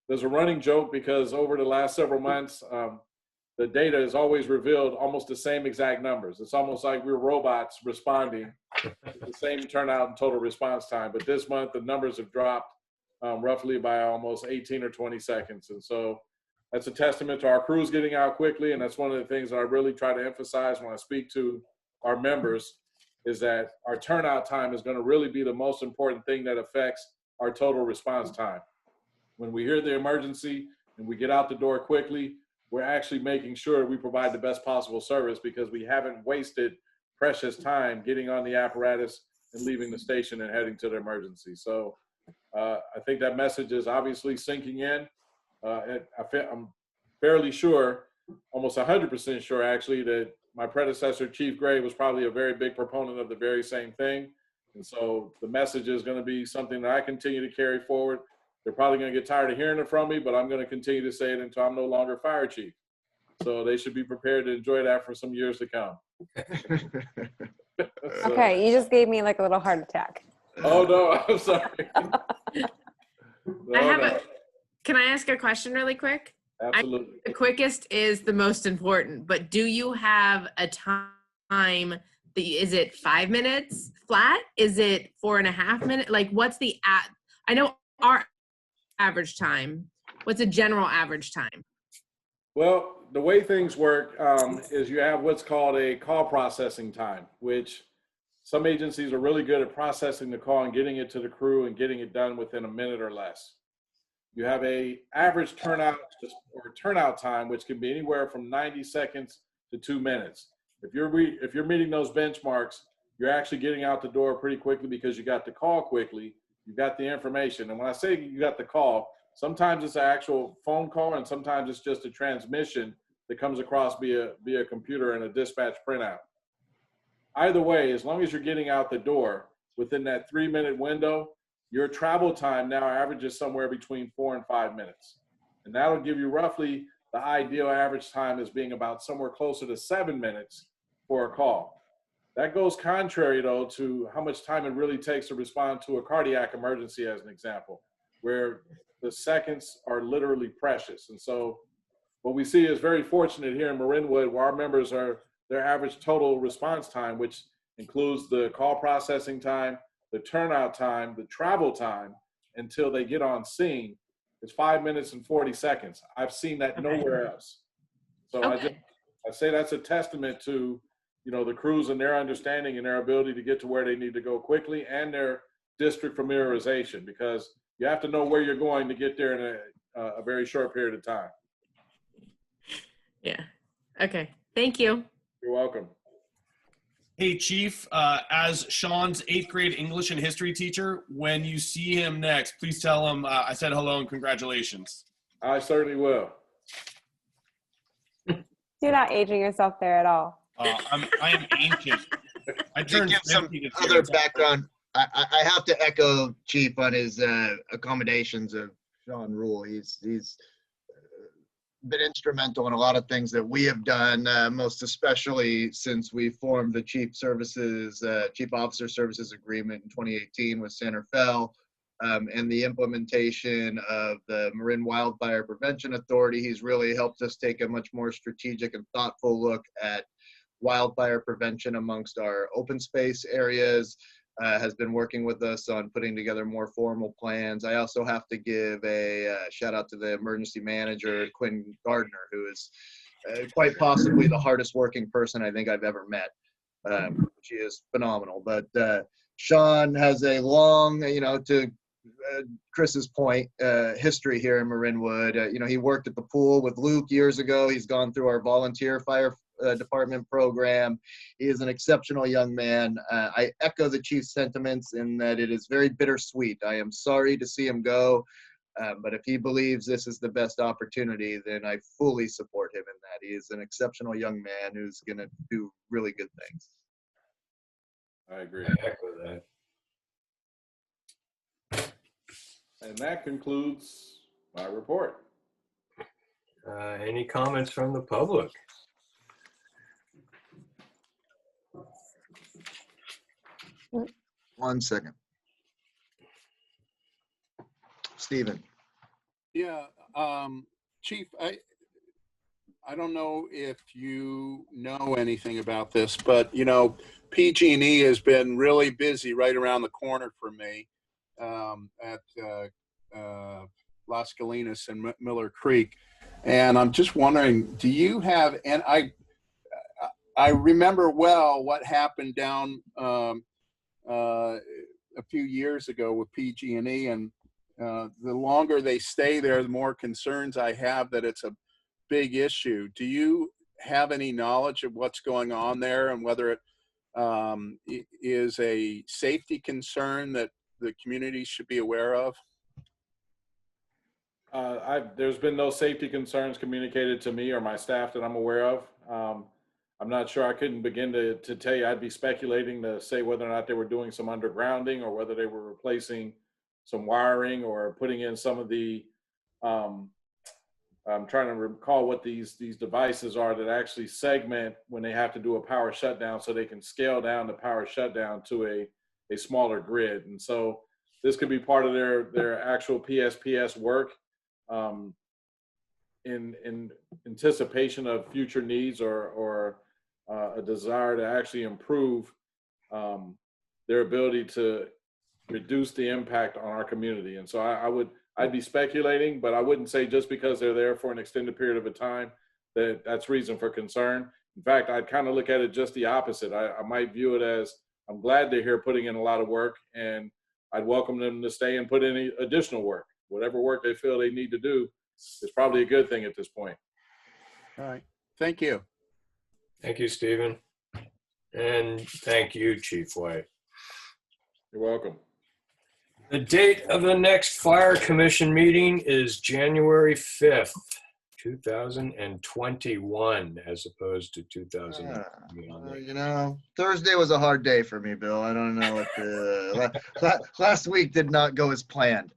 There's a running joke because over the last several months, the data has always revealed almost the same exact numbers. It's almost like we're robots responding to the same turnout and total response time. But this month, the numbers have dropped roughly by almost 18 or 20 seconds. And so that's a testament to our crews getting out quickly. And that's one of the things that I really try to emphasize when I speak to our members, is that our turnout time is going to really be the most important thing that affects our total response time. When we hear the emergency and we get out the door quickly, we're actually making sure we provide the best possible service because we haven't wasted precious time getting on the apparatus and leaving the station and heading to the emergency. So I think that message is obviously sinking in. I'm fairly sure, almost 100% sure actually, that my predecessor, Chief Gray, was probably a very big proponent of the very same thing. And so the message is going to be something that I continue to carry forward. They're probably going to get tired of hearing it from me, but I'm going to continue to say it until I'm no longer fire chief. So they should be prepared to enjoy that for some years to come. So, Okay, you just gave me like a little heart attack. oh no, I'm sorry. Can I ask a question really quick? Absolutely. The quickest is the most important, but do you have a time is it 5 minutes flat? Is it 4.5 minutes? Like what's I know our average time. What's a general average time? Well, the way things work is you have what's called a call processing time, which some agencies are really good at processing the call and getting it to the crew and getting it done within a minute or less. You have a average turnout time, which can be anywhere from 90 seconds to 2 minutes. If you're meeting those benchmarks, you're actually getting out the door pretty quickly because you got the call quickly, you got the information. And when I say you got the call, sometimes it's an actual phone call and sometimes it's just a transmission that comes across via computer and a dispatch printout. Either way, as long as you're getting out the door within that 3-minute window, your travel time now averages somewhere between 4 and 5 minutes. And that'll give you roughly the ideal average time as being about somewhere closer to 7 minutes for a call. That goes contrary though to how much time it really takes to respond to a cardiac emergency as an example, where the seconds are literally precious. And so what we see is very fortunate here in Marinwood, where our members their average total response time, which includes the call processing time, the turnout time, the travel time until they get on scene, is 5 minutes and 40 seconds. I've seen that nowhere else. So I say that's a testament to, the crews and their understanding and their ability to get to where they need to go quickly and their district familiarization, because you have to know where you're going to get there in a very short period of time. Yeah. Okay. Thank you. You're welcome. Hey, Chief, as Sean's 8th grade English and history teacher, when you see him next, please tell him I said hello and congratulations. I certainly will. You're not aging yourself there at all. I am ancient. I To turned give some 50 this other year. background, I have to echo Chief on his accommodations of Sean Rule. He's been instrumental in a lot of things that we have done, most especially since we formed the Chief Officer Services Agreement in 2018 with Santa Fe, and the implementation of the Marin Wildfire Prevention Authority. He's really helped us take a much more strategic and thoughtful look at wildfire prevention amongst our open space areas, has been working with us on putting together more formal plans. I also have to give a shout out to the emergency manager, Quinn Gardner, who is quite possibly the hardest working person I think I've ever met. She is phenomenal. But Sean has a long, to Chris's point, history here in Marinwood. He worked at the pool with Luke years ago. He's gone through our volunteer fire department program. He is an exceptional young man. I echo the chief's sentiments in that it is very bittersweet. I am sorry to see him go, but if he believes this is the best opportunity, then I fully support him in that. He is an exceptional young man who's going to do really good things. I agree. I echo that. And that concludes my report. Any comments from the public? One second. Stephen. Yeah, Chief, I don't know if you know anything about this, but PG&E has been really busy right around the corner for me at Las Galinas and Miller Creek, and I'm just wondering, do you have? And I remember well what happened down a few years ago with PG&E, and the longer they stay there, the more concerns I have that it's a big issue. Do you have any knowledge of what's going on there and whether it is a safety concern that the community should be aware of? There's been no safety concerns communicated to me or my staff that I'm aware of. I'm not sure. I couldn't begin to tell you. I'd be speculating to say whether or not they were doing some undergrounding or whether they were replacing some wiring or putting in some of the, I'm trying to recall what these devices are that actually segment when they have to do a power shutdown so they can scale down the power shutdown to a smaller grid. And so this could be part of their actual PSPS work in anticipation of future needs or a desire to actually improve their ability to reduce the impact on our community. And so I'd be speculating, but I wouldn't say just because they're there for an extended period of a time that's reason for concern. In fact, I'd kind of look at it just the opposite. I might view it as, I'm glad they're here putting in a lot of work, and I'd welcome them to stay and put in any additional work. Whatever work they feel they need to do is probably a good thing at this point. All right. Thank you. Thank you, Stephen. And thank you, Chief White. You're welcome. The date of the next Fire Commission meeting is January 5th, 2021, as opposed to 2021. Thursday was a hard day for me, Bill. I don't know what last week did not go as planned.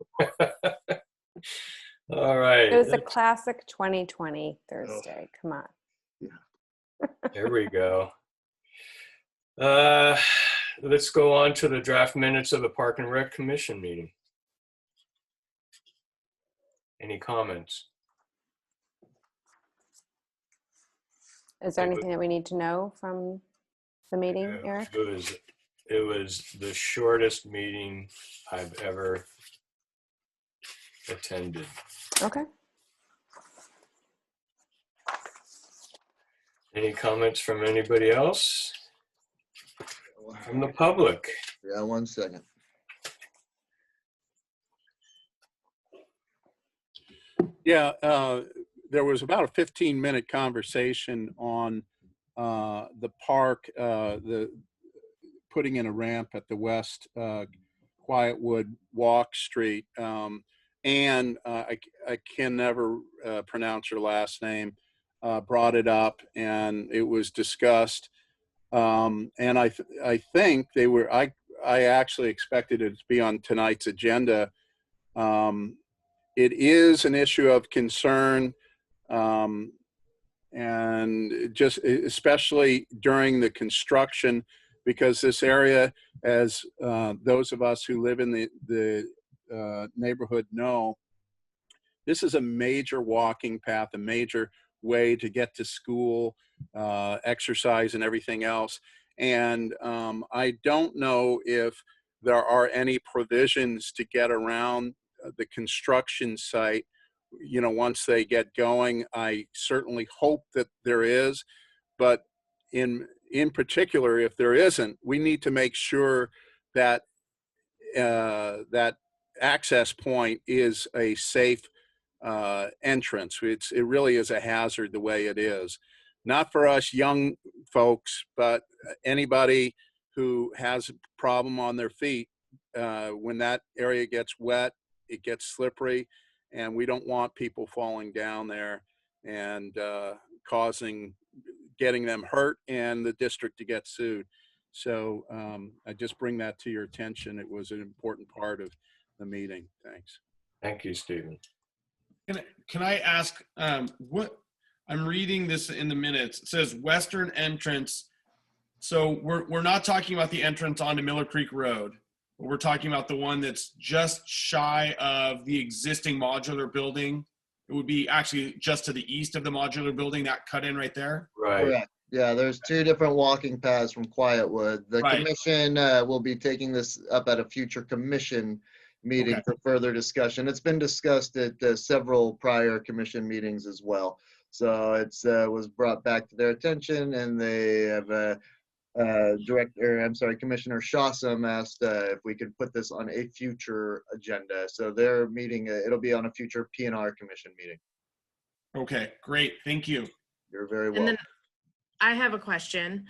All right. It was a classic 2020 Thursday. Come on. There we go. Let's go on to the draft minutes of the Park and Rec Commission meeting. Any comments? Is there anything that we need to know from the meeting, Eric? It was the shortest meeting I've ever attended. Okay. Any comments from anybody else? From the public? Yeah, one second. Yeah, there was about a 15-minute conversation on the park, the putting in a ramp at the West Quietwood Walk Street. And I can never pronounce her last name, brought it up, and it was discussed. And I think they were, I actually expected it to be on tonight's agenda. It is an issue of concern, and just especially during the construction, because this area, as those of us who live in the neighborhood know, this is a major walking path, a major way to get to school, exercise and everything else. And I don't know if there are any provisions to get around the construction site, once they get going. I certainly hope that there is, but in particular, if there isn't, we need to make sure that that access point is a safe entrance. It really is a hazard the way it is. Not for us young folks, but anybody who has a problem on their feet. When that area gets wet, it gets slippery, and we don't want people falling down there and getting them hurt and the district to get sued. So I just bring that to your attention. It was an important part of the meeting. Thanks. Thank you, Stephen. Can I ask, what, I'm reading this in the minutes. It says western entrance. So we're not talking about the entrance onto Miller Creek Road. We're talking about the one that's just shy of the existing modular building. It would be actually just to the east of the modular building, that cut in right there. Right. Correct. Yeah, there's two different walking paths from Quietwood. The Right. commission will be taking this up at a future commission meeting Okay. for further discussion. It's been discussed at several prior commission meetings as well. So it's was brought back to their attention, and they have Commissioner Shawsome asked if we could put this on a future agenda. So their meeting, it'll be on a future PNR commission meeting. Okay, great. Thank you. You're very And welcome. then I have a question.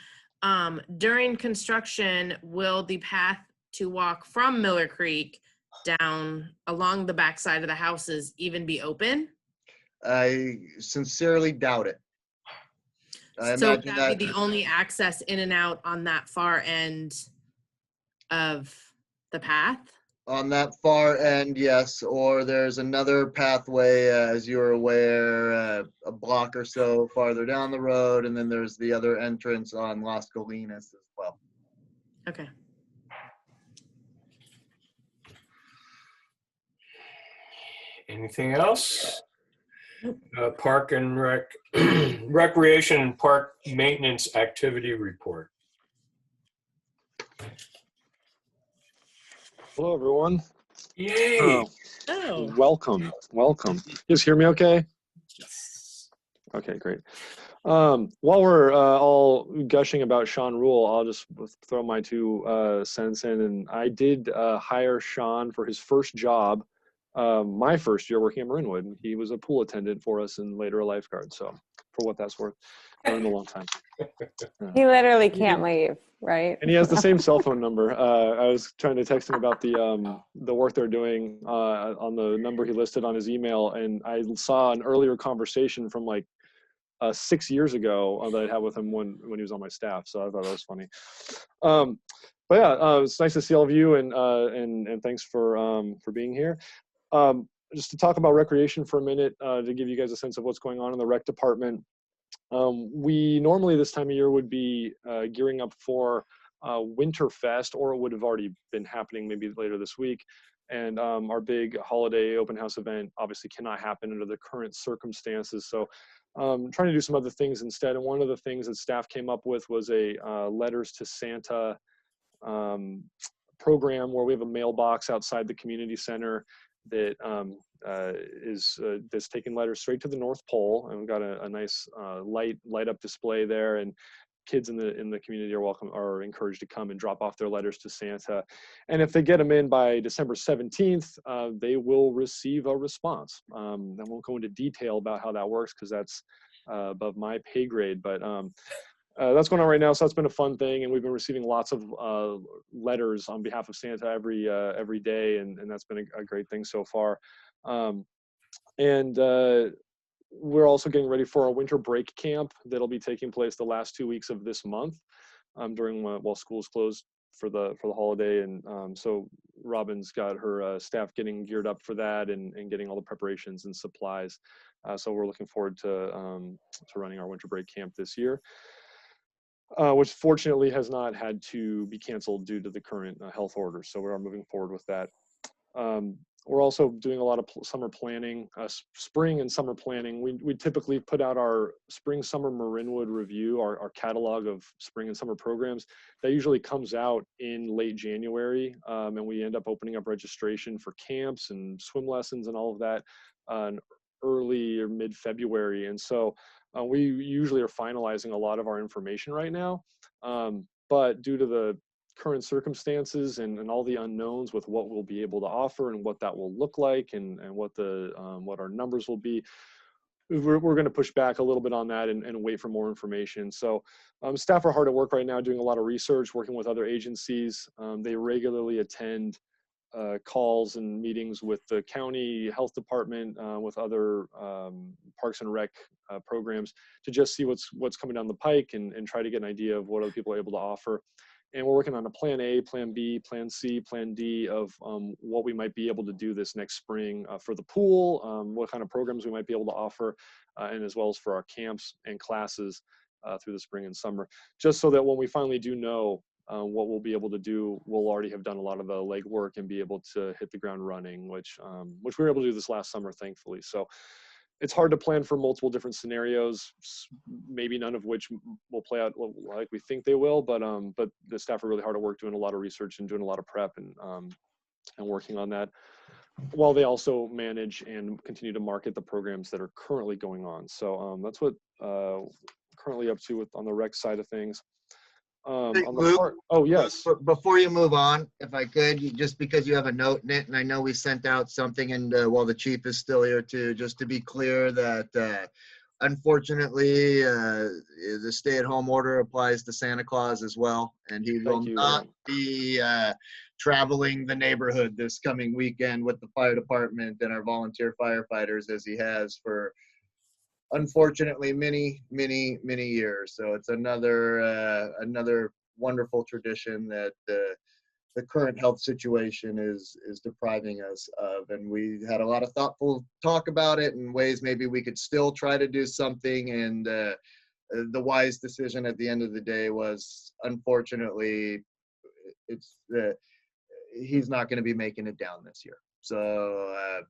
During construction, will the path to walk from Miller Creek down along the backside of the houses even be open? I sincerely doubt it. I So imagine that'd be the only access in and out on that far end of the path? on that far end, yes, or there's another pathway, as you're aware, a block or so farther down the road, and then there's the other entrance on Las Colinas as well. Okay. Anything else? Park and recreation and park maintenance activity report. Hello, everyone. Yay! Welcome. You guys hear me okay? Yes. Okay, great. While we're all gushing about Sean Rule, I'll just throw my 2 cents in. And I did hire Sean for his first job, my first year working at Marinwood. He was a pool attendant for us and later a lifeguard. So for what that's worth, learned a long time. He literally can't leave, right? And he has the same cell phone number. I was trying to text him about the work they're doing on the number he listed on his email, and I saw an earlier conversation from like 6 years ago that I had with him when he was on my staff. So I thought that was funny. But yeah, it's nice to see all of you, and thanks for being here. Just to talk about recreation for a minute, to give you guys a sense of what's going on in the rec department. We normally this time of year would be gearing up for Winterfest, or it would have already been happening maybe later this week. And our big holiday open house event obviously cannot happen under the current circumstances. So trying to do some other things instead. And one of the things that staff came up with was a Letters to Santa program where we have a mailbox outside the community center that that's taking letters straight to the North Pole, and we've got a nice light up display there, and kids in the community are encouraged to come and drop off their letters to Santa, and if they get them in by December 17th, they will receive a response. I won't go into detail about how that works because that's above my pay grade, but that's going on right now. So that's been a fun thing, and we've been receiving lots of letters on behalf of Santa every day, and that's been a great thing so far. We're also getting ready for our winter break camp that'll be taking place the last 2 weeks of this month, while school's closed for the holiday, and so Robin's got her staff getting geared up for that and getting all the preparations and supplies. So we're looking forward to running our winter break camp this year. Which fortunately has not had to be canceled due to the current health orders. So we are moving forward with that. We're also doing a lot of summer planning, spring and summer planning. We typically put out our spring, summer Marinwood review, our catalog of spring and summer programs. That usually comes out in late January, and we end up opening up registration for camps and swim lessons and all of that in early or mid-February. And so we usually are finalizing a lot of our information right now. But due to the current circumstances and all the unknowns with what we'll be able to offer and what that will look like and what what our numbers will be, we're going to push back a little bit on that and wait for more information. So staff are hard at work right now doing a lot of research, working with other agencies. They regularly attend calls and meetings with the county health department, with other Parks and Rec programs to just see what's coming down the pike and try to get an idea of what other people are able to offer. And we're working on a plan A, plan B, plan C, plan D of what we might be able to do this next spring for the pool, what kind of programs we might be able to offer, and as well as for our camps and classes through the spring and summer, just so that when we finally do know what we'll be able to do, we'll already have done a lot of the legwork and be able to hit the ground running, which we were able to do this last summer, thankfully. So it's hard to plan for multiple different scenarios, maybe none of which will play out like we think they will, but the staff are really hard at work doing a lot of research and doing a lot of prep and working on that, while they also manage and continue to market the programs that are currently going on. So that's what currently up to on the rec side of things. On the Luke, part, oh yes. Before you move on, if I could, just because you have a note in it, and I know we sent out something, and while the chief is still here too, just to be clear that unfortunately the stay-at-home order applies to Santa Claus as well, and he will not be traveling the neighborhood this coming weekend with the fire department and our volunteer firefighters as he has for, unfortunately, many years. So it's another wonderful tradition that the current health situation is depriving us of. And we had a lot of thoughtful talk about it and ways maybe we could still try to do something. And the wise decision at the end of the day was, unfortunately, he's not going to be making it down this year. So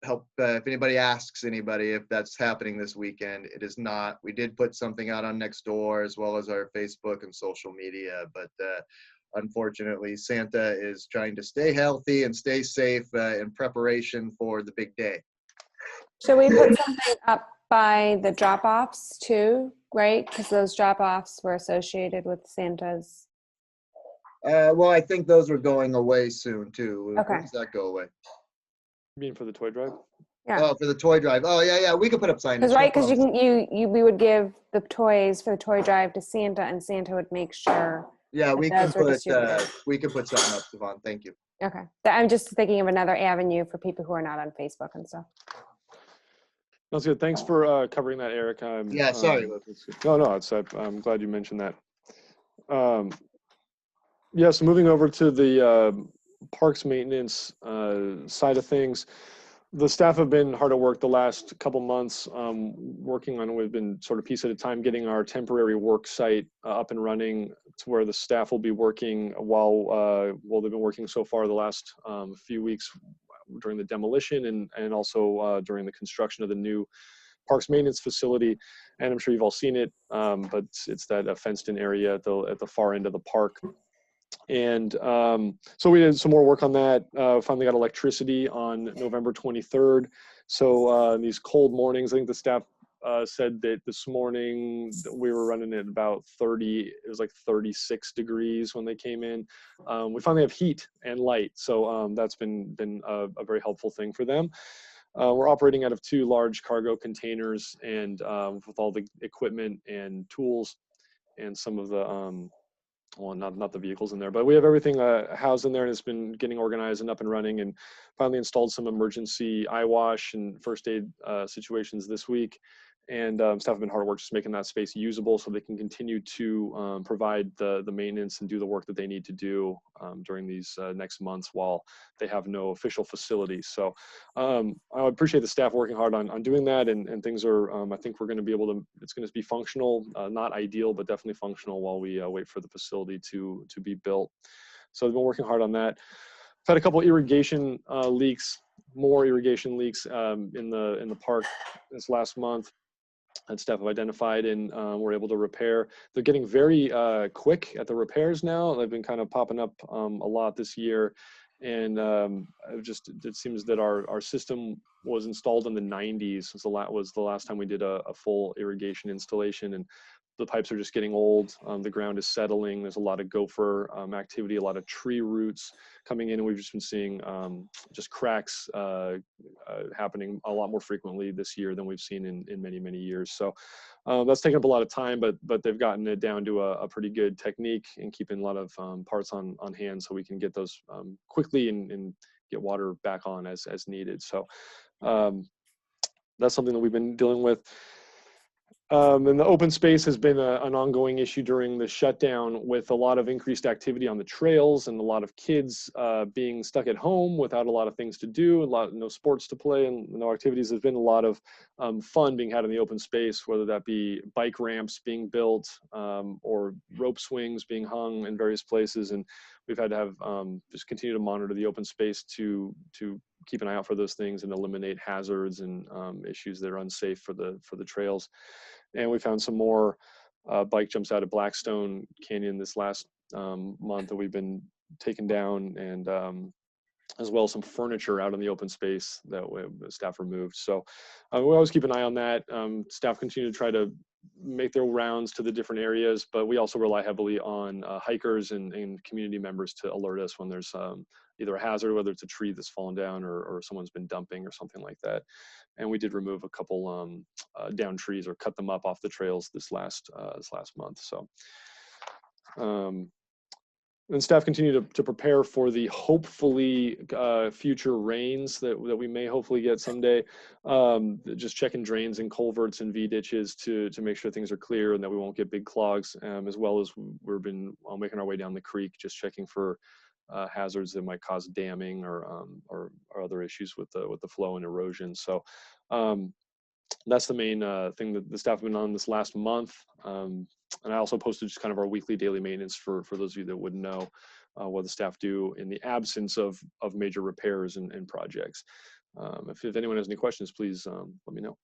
help if anybody asks anybody if that's happening this weekend, it is not. We did put something out on Nextdoor as well as our Facebook and social media, but unfortunately Santa is trying to stay healthy and stay safe in preparation for the big day. Should we put something up by the drop-offs too, right? Because those drop-offs were associated with Santa's. Well, I think those are going away soon too. Okay. When does that go away? You mean for the toy drive? Yeah. Oh, for the toy drive. Oh, yeah. We could put up signage. Because because we would give the toys for the toy drive to Santa, and Santa would make sure. Yeah, we could put something up, Savon. Thank you. Okay, I'm just thinking of another avenue for people who are not on Facebook and stuff. That's good. Thanks for covering that, Eric. Yeah, sorry. No, I'm glad you mentioned that. Yeah, so moving over to the parks maintenance side of things, the staff have been hard at work the last couple months working on, we've been sort of piece at a time, getting our temporary work site up and running to where the staff will be working while they've been working so far the last few weeks during the demolition and also during the construction of the new parks maintenance facility. And I'm sure you've all seen it, but it's that fenced in area at the far end of the park. And so we did some more work on that. Finally got electricity on November 23rd. So these cold mornings, I think the staff said that this morning we were running at about 30, it was like 36 degrees when they came in. We finally have heat and light. So that's been a very helpful thing for them. We're operating out of 2 large cargo containers and with all the equipment and tools and some of the well, not the vehicles in there, but we have everything housed in there, and it's been getting organized and up and running, and finally installed some emergency eye wash and first aid situations this week. And staff have been hard at work just making that space usable so they can continue to provide the maintenance and do the work that they need to do during these next months while they have no official facilities. So I appreciate the staff working hard on doing that, and things are, I think we're going to be able to, it's going to be functional, not ideal, but definitely functional while we wait for the facility to be built. So they've been working hard on that. I've had a couple irrigation leaks, more irrigation leaks in the park this last month that staff have identified and we're able to repair. They're getting very quick at the repairs now. They've been kind of popping up a lot this year. And it seems that our system was installed in the 90s. Was the last time we did a full irrigation installation. And the pipes are just getting old. The ground is settling. There's a lot of gopher activity, a lot of tree roots coming in, and we've just been seeing just cracks happening a lot more frequently this year than we've seen in many, many years. So that's taken up a lot of time, but they've gotten it down to a pretty good technique and keeping a lot of parts on hand so we can get those quickly and get water back on as needed. So that's something that we've been dealing with. And the open space has been an ongoing issue during the shutdown, with a lot of increased activity on the trails and a lot of kids being stuck at home without a lot of things to do, no sports to play and no activities. There's been a lot of fun being had in the open space, whether that be bike ramps being built or rope swings being hung in various places. And we've had to have just continue to monitor the open space to keep an eye out for those things and eliminate hazards and issues that are unsafe for the trails. And we found some more bike jumps out of Blackstone Canyon this last month that we've been taking down, and as well as some furniture out in the open space that staff removed. So we always keep an eye on that. Staff continue to try to make their rounds to the different areas, but we also rely heavily on hikers and community members to alert us when there's either a hazard, whether it's a tree that's fallen down or someone's been dumping or something like that. And we did remove a couple down trees or cut them up off the trails this last month. So, and staff continue to prepare for the hopefully future rains that we may hopefully get someday. Just checking drains and culverts and V ditches to make sure things are clear and that we won't get big clogs, as well as we've been making our way down the creek, just checking for hazards that might cause damming or other issues with the flow and erosion. So that's the main thing that the staff have been on this last month. And I also posted just kind of our weekly daily maintenance for those of you that wouldn't know what the staff do in the absence of major repairs and projects. If anyone has any questions, please let me know.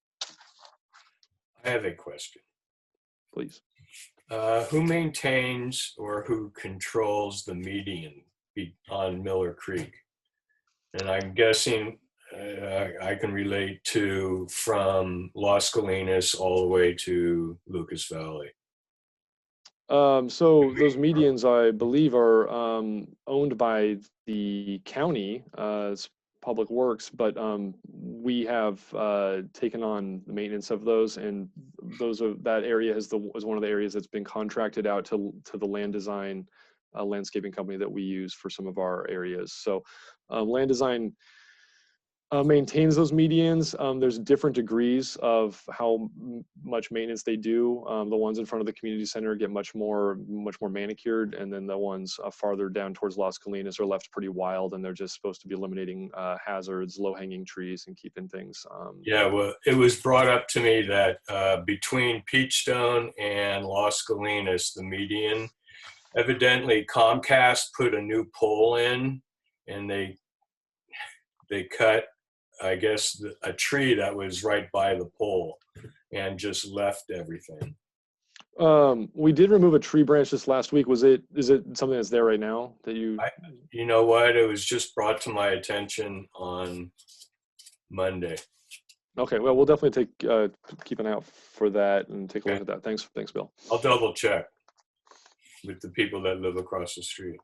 I have a question. Please. Who maintains or who controls the median on Miller Creek? And I'm guessing I can relate to from Las Colinas all the way to Lucas Valley. So those medians, I believe, are owned by the county. It's Public Works, but we have taken on the maintenance of those, and that area is one of the areas that's been contracted out to the land design landscaping company that we use for some of our areas. So land design maintains those medians. There's different degrees of how much maintenance they do. The ones in front of the community center get much more manicured, and then the ones farther down towards Las Colinas are left pretty wild, and they're just supposed to be eliminating hazards, low-hanging trees, and keeping things. Yeah, well, it was brought up to me that between Peachstone and Las Colinas, the median, evidently Comcast put a new pole in, and they cut, I guess, a tree that was right by the pole and just left everything. We did remove a tree branch this last week. Is it something that's there right now that you? You know what? It was just brought to my attention on Monday. Okay, well, we'll definitely keep an eye out for that and take a look at that. Thanks, Bill. I'll double check with the people that live across the street.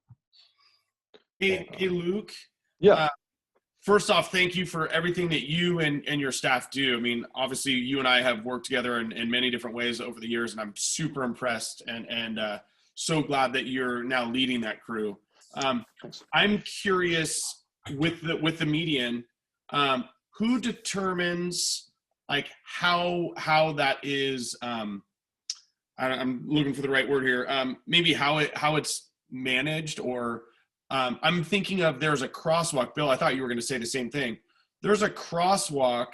Hey, Luke. Yeah. First off, thank you for everything that you and your staff do. I mean, obviously, you and I have worked together in many different ways over the years, and I'm super impressed and so glad that you're now leading that crew. I'm curious with the median, who determines like how that is? I'm looking for the right word here. Maybe how it's managed, or I'm thinking of, there's a crosswalk. Bill, I thought you were going to say the same thing. There's a crosswalk.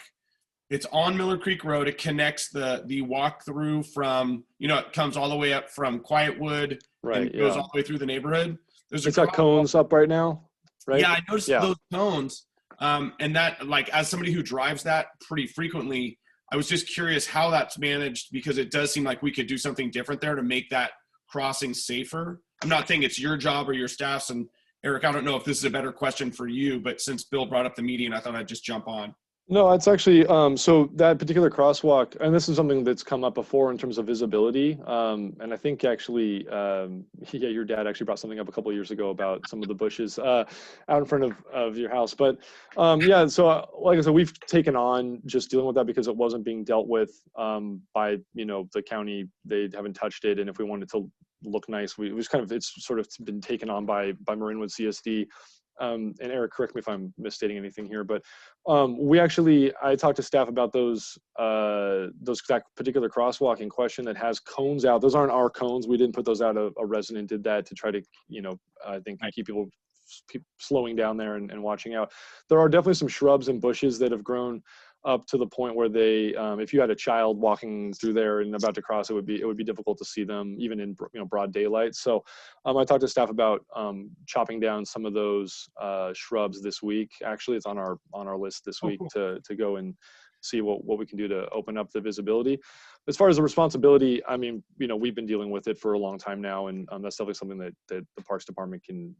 It's on Miller Creek Road. It connects the walk through from, it comes all the way up from Quietwood, right, and goes all the way through the neighborhood. It's got cones up right now, right? Yeah, I noticed those cones. And that, like, as somebody who drives that pretty frequently, I was just curious how that's managed, because it does seem like we could do something different there to make that crossing safer. I'm not saying it's your job or your staff's, and Eric, I don't know if this is a better question for you, but since Bill brought up the median, I thought I'd just jump on. No, it's actually, so that particular crosswalk, and this is something that's come up before in terms of visibility. And I think actually, yeah, your dad actually brought something up a couple of years ago about some of the bushes out in front of your house. But yeah, so like I said, we've taken on just dealing with that because it wasn't being dealt with by, the county. They haven't touched it. And if we wanted to look nice, it was kind of, it's sort of been taken on by Marinwood CSD. And Eric, correct me if I'm misstating anything here, but I talked to staff about that particular crosswalk in question that has cones out. Those aren't our cones. We didn't put those out. A resident did that to try to, I think keep people slowing down there and watching out. There are definitely some shrubs and bushes that have grown up to the point where they, if you had a child walking through there and about to cross, it would be difficult to see them even in broad daylight. So I talked to staff about chopping down some of those shrubs this week. Actually, it's on our list this week to go and see what we can do to open up the visibility. As far as the responsibility, I mean, we've been dealing with it for a long time now, and that's definitely something that the Parks Department can,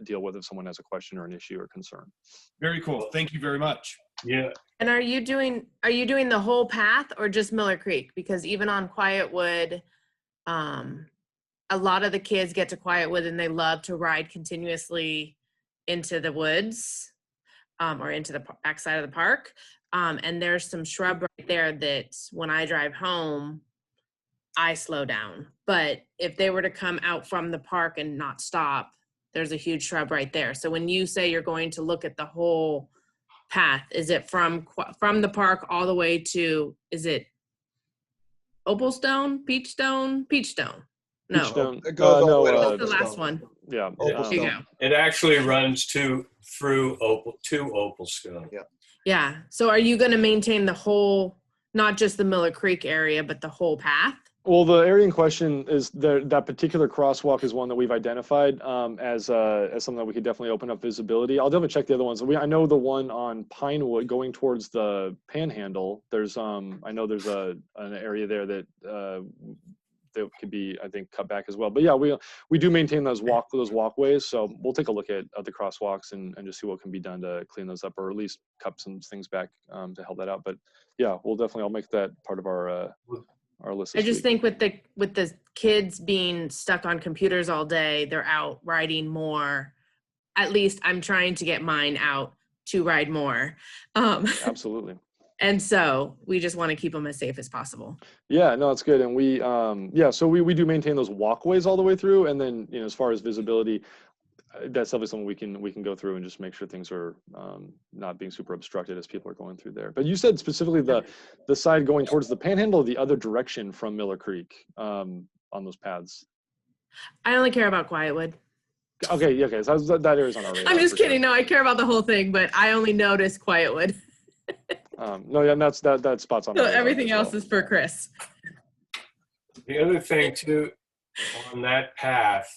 deal with if someone has a question or an issue or concern. Very cool. Thank you very much. Yeah. And are you doing the whole path or just Miller Creek? Because even on Quietwood, a lot of the kids get to Quietwood and they love to ride continuously into the woods or into the backside of the park. And there's some shrub right there that when I drive home, I slow down. But if they were to come out from the park and not stop, there's a huge shrub right there. So when you say you're going to look at the whole path, is it from the park all the way to, is it Opalstone, Peachstone? No. Peachstone. It goes all the way to What's the Opalstone. last one? Yeah. Opalstone. There you go. It actually runs through Opalstone. Yeah. Yeah. So are you going to maintain the whole, not just the Miller Creek area, but the whole path? Well, the area in question is that particular crosswalk is one that we've identified as something that we could definitely open up visibility. I'll definitely check the other ones. I know the one on Pinewood going towards the Panhandle. There's I know there's an area there that that could be, I think, cut back as well. But yeah, we do maintain those walkways. So we'll take a look at the crosswalks and just see what can be done to clean those up, or at least cut some things back to help that out. But yeah, I'll make that part of our list. I just think with the kids being stuck on computers all day, they're out riding more. At least I'm trying to get mine out to ride more. Absolutely. And so we just want to keep them as safe as possible. Yeah, no, it's good. And so we do maintain those walkways all the way through. And then, as far as visibility, that's definitely something we can go through and just make sure things are not being super obstructed as people are going through there. But you said specifically the side going towards the Panhandle, or the other direction from Miller Creek on those paths? I only care about Quietwood. Okay. So that area's on our radar. I'm just kidding. Sure. No, I care about the whole thing, but I only notice Quietwood. No, yeah, and that spot's on. So everything else is for Chris. The other thing too, on that path,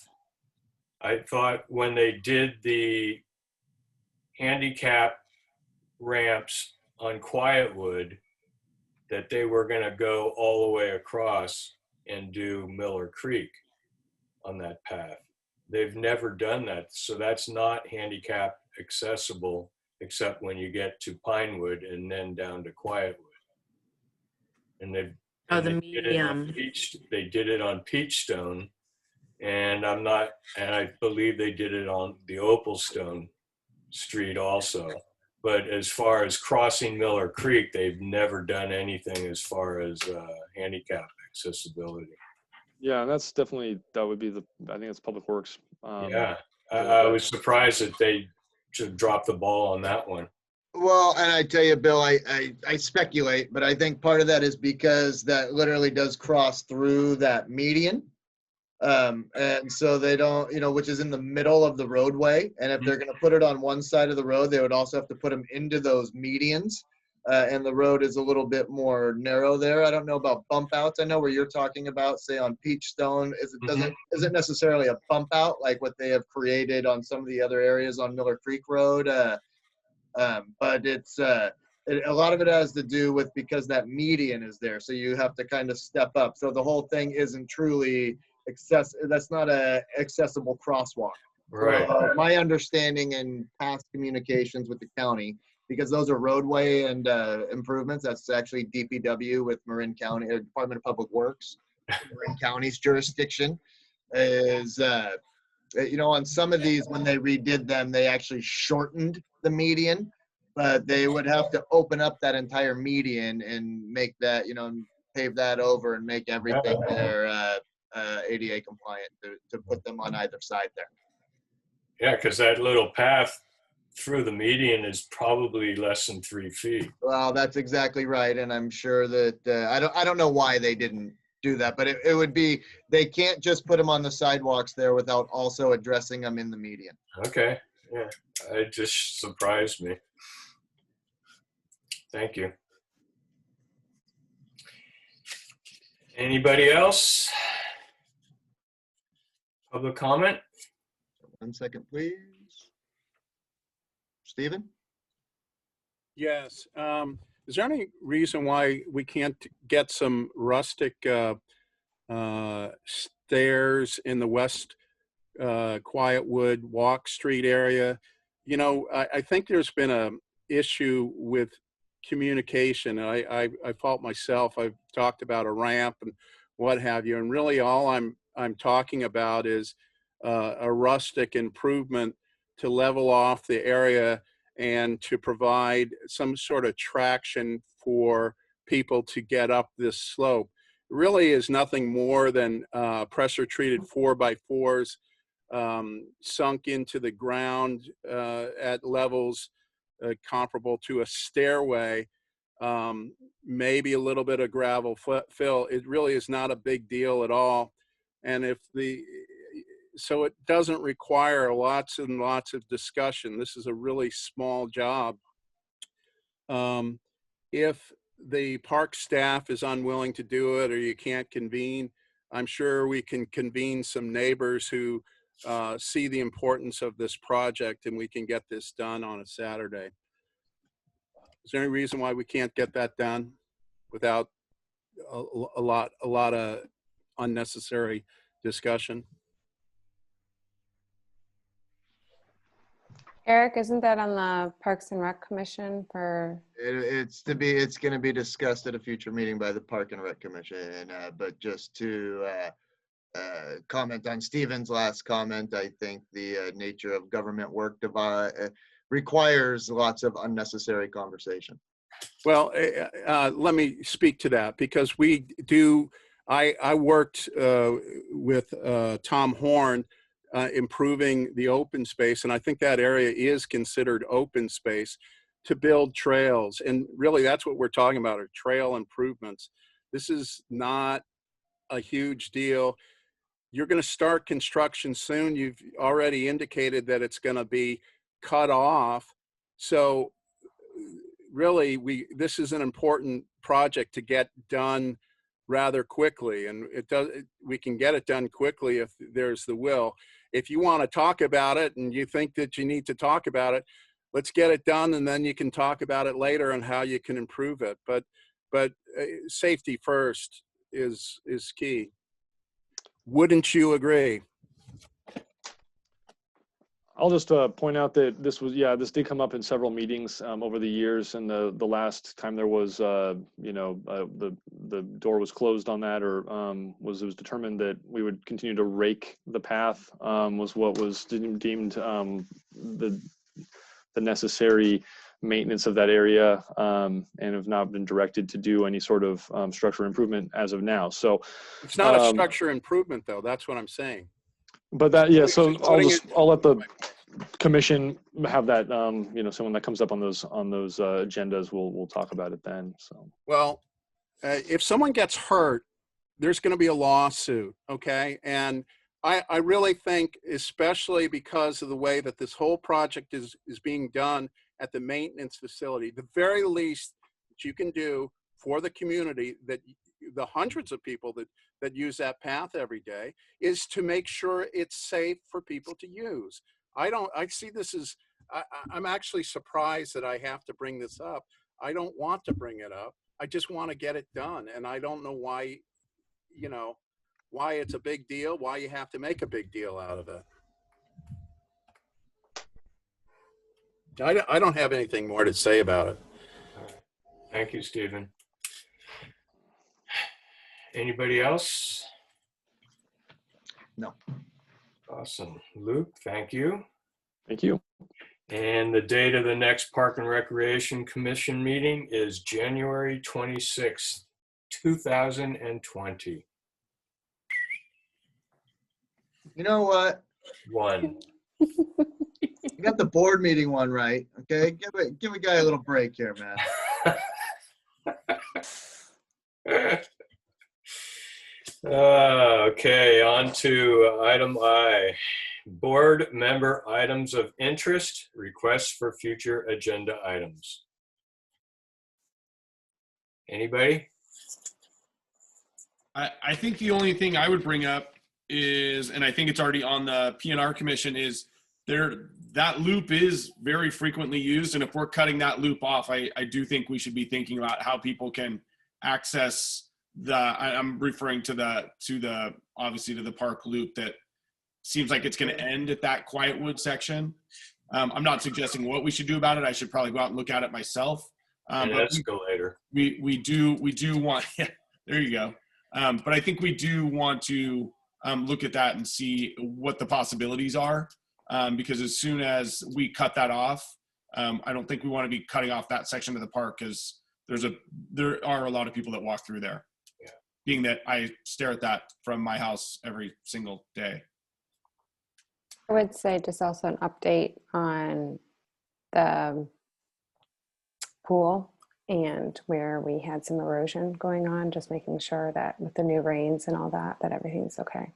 I thought when they did the handicap ramps on Quietwood, that they were going to go all the way across and do Miller Creek on that path. They've never done that, so that's not handicap accessible except when you get to Pinewood and then down to Quietwood. And they did it on Peachstone, and I believe they did it on the Opalstone Street also. But as far as crossing Miller Creek, they've never done anything as far as handicap accessibility. Yeah, and that's definitely, that would be I think it's Public Works. Yeah, I was surprised that they should drop the ball on that one. Well, and I tell you, Bill, I speculate, but I think part of that is because that literally does cross through that median. And so they don't, which is in the middle of the roadway. And if they're going to put it on one side of the road, they would also have to put them into those medians. And the road is a little bit more narrow there. I don't know about bump outs. I know where you're talking about, say on Peachstone, isn't necessarily a bump out like what they have created on some of the other areas on Miller Creek Road. But it's a lot of it has to do with because that median is there, so you have to kind of step up. So the whole thing isn't truly that's not a accessible crosswalk. Right. My understanding and past communications with the county because those are roadway and improvements. That's actually DPW with Marin County, Department of Public Works, Marin County's jurisdiction. Is on some of these, when they redid them, they actually shortened the median, but they would have to open up that entire median and make that, pave that over and make everything there ADA compliant to put them on either side there. Yeah, because that little path through the median is probably less than 3 feet. Well, that's exactly right, and I'm sure that I don't know why they didn't do that, but it would be, they can't just put them on the sidewalks there without also addressing them in the median. Okay, yeah, it just surprised me. Thank you. Anybody else? Public comment? 1 second, please. Stephen? Yes. Is there any reason why we can't get some rustic stairs in the West Quietwood Walk Street area? I think there's been a issue with communication. I fault myself. I've talked about a ramp and what have you, and really all I'm talking about is a rustic improvement to level off the area and to provide some sort of traction for people to get up this slope. It really is nothing more than pressure treated 4x4s sunk into the ground at levels comparable to a stairway, maybe a little bit of gravel fill. It really is not a big deal at all. And so it doesn't require lots and lots of discussion. This is a really small job. If the park staff is unwilling to do it or you can't convene, I'm sure we can convene some neighbors who see the importance of this project and we can get this done on a Saturday. Is there any reason why we can't get that done without a lot of unnecessary discussion? Eric, isn't that on the Parks and Rec Commission for? It's going to be discussed at a future meeting by the Park and Rec Commission. But just to comment on Stephen's last comment, I think the nature of government work requires lots of unnecessary conversation. Well, let me speak to that because I worked with Tom Horn improving the open space, and I think that area is considered open space to build trails. And really that's what we're talking about, are trail improvements. This is not a huge deal. You're going to start construction soon. You've already indicated that it's going to be cut off. So really this is an important project to get done rather quickly, and we can get it done quickly if there's the will. If you want to talk about it and you think that you need to talk about it, let's get it done, and then you can talk about it later on how you can improve it. But safety first is key. Wouldn't you agree? I'll just point out that this did come up in several meetings over the years, and the last time there was, the door was closed on that, or it was determined that we would continue to rake the path, was what was deemed the necessary maintenance of that area, and have not been directed to do any sort of structural improvement as of now. So it's not a structure improvement, though. That's what I'm saying. But so I'll let the commission have that. So when that comes up on those agendas, we'll talk about it then. So well, if someone gets hurt, there's going to be a lawsuit. Okay, and I really think, especially because of the way that this whole project is being done at the maintenance facility, the very least that you can do for the community, that the hundreds of people that use that path every day, is to make sure it's safe for people to use. I see this as, I'm actually surprised that I have to bring this up. I don't want to bring it up. I just want to get it done. And I don't know why, why it's a big deal, why you have to make a big deal out of it. I don't have anything more to say about it. All right. Thank you, Stephen. Anybody else? No. Awesome. Luke, thank you. Thank you. And the date of the next Park and Recreation Commission meeting is January 26th, 2020. You know what? One. You got the board meeting one right. Okay, give a guy a little break here, man. Okay, on to item I. Board member items of interest, requests for future agenda items. Anybody? I think the only thing I would bring up is, and I think it's already on the PNR commission, is that loop is very frequently used. And if we're cutting that loop off, I do think we should be thinking about how people can access I'm referring to the obviously to the park loop that seems like it's going to end at that Quietwood section. I'm not suggesting what we should do about it. I should probably go out and look at it myself. An But escalator. we do want, yeah, there you go. But I think we do want to look at that and see what the possibilities are, because as soon as we cut that off, I don't think we want to be cutting off that section of the park, because there are a lot of people that walk through there. Yeah. Being that I stare at that from my house every single day. I would say just also an update on the pool and where we had some erosion going on, just making sure that with the new rains and all that, that everything's okay.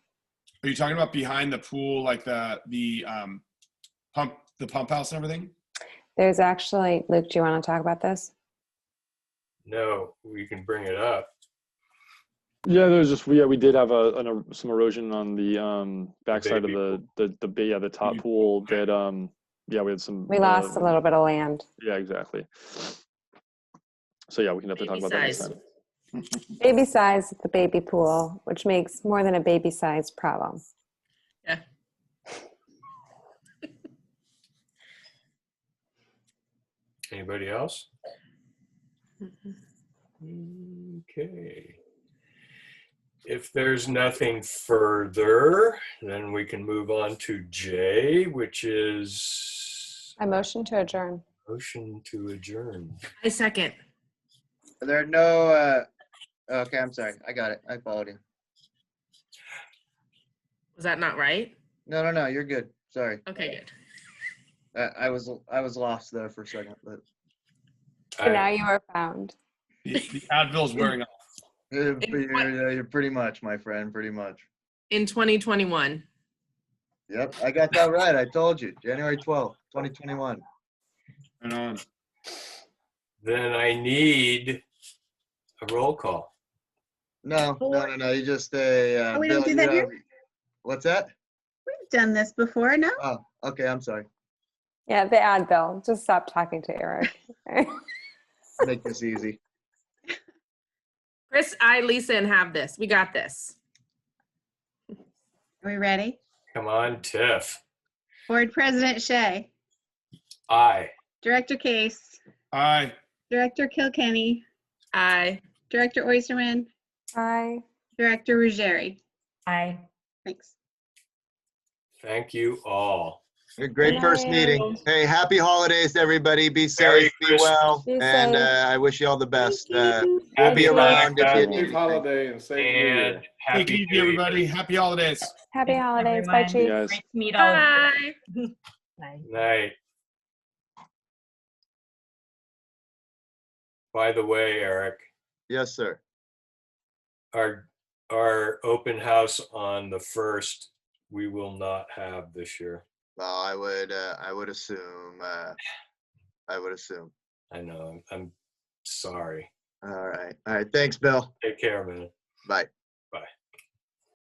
Are you talking about behind the pool, like the pump house and everything? There's actually, Luke, do you want to talk about this? No, we can bring it up. Yeah, we did have some erosion on the backside of the top pool that we had some. We lost a little bit of land. Yeah, exactly. So yeah, we can definitely talk about that next time. Baby size at the baby pool, which makes more than a baby size problem. Yeah. Anybody else? Okay. If there's nothing further, then we can move on to J, which is I motion to adjourn. motion to adjourn. I second. Are there no, okay, I'm sorry. I got it. I followed you. Was that not right? No, you're good. Sorry. Okay, good. I was lost there for a second, but So now you are found. The Advil's wearing off. you're pretty much, my friend, pretty much. In 2021. Yep, I got that right. I told you, January 12th, 2021. And on. Then I need a roll call. No. You just we don't do that here? What's that? We've done this before, no? Oh, okay. I'm sorry. Yeah, the Advil. Just stop talking to Eric. Make this easy. Chris, Lisa, and have this. We got this. Are we ready? Come on, Tiff. Board President Shea, Aye. Director Case, Aye. Director Kilkenny, Aye. Director Oysterman, Bye. Director Ruggieri. Aye. Thanks. Thank you all. A great first meeting. Hey, happy holidays, everybody. Be safe, be well, Be and safe. I wish you all the best. We'll Happy be around if you Safe need anything. holiday and safe New And Year. Take it happy easy, New Year. everybody. Happy holidays. Happy Thanks, holidays. Bye, everyone. Chief. Guys. Great to meet all of Bye. you. Bye. Night. By the way, Eric, Yes, sir. our open house on the 1st, we will not have this year. Well, I would assume. I would assume. I know. I'm sorry. All right. Thanks, Bill. Take care, man. Bye. Bye.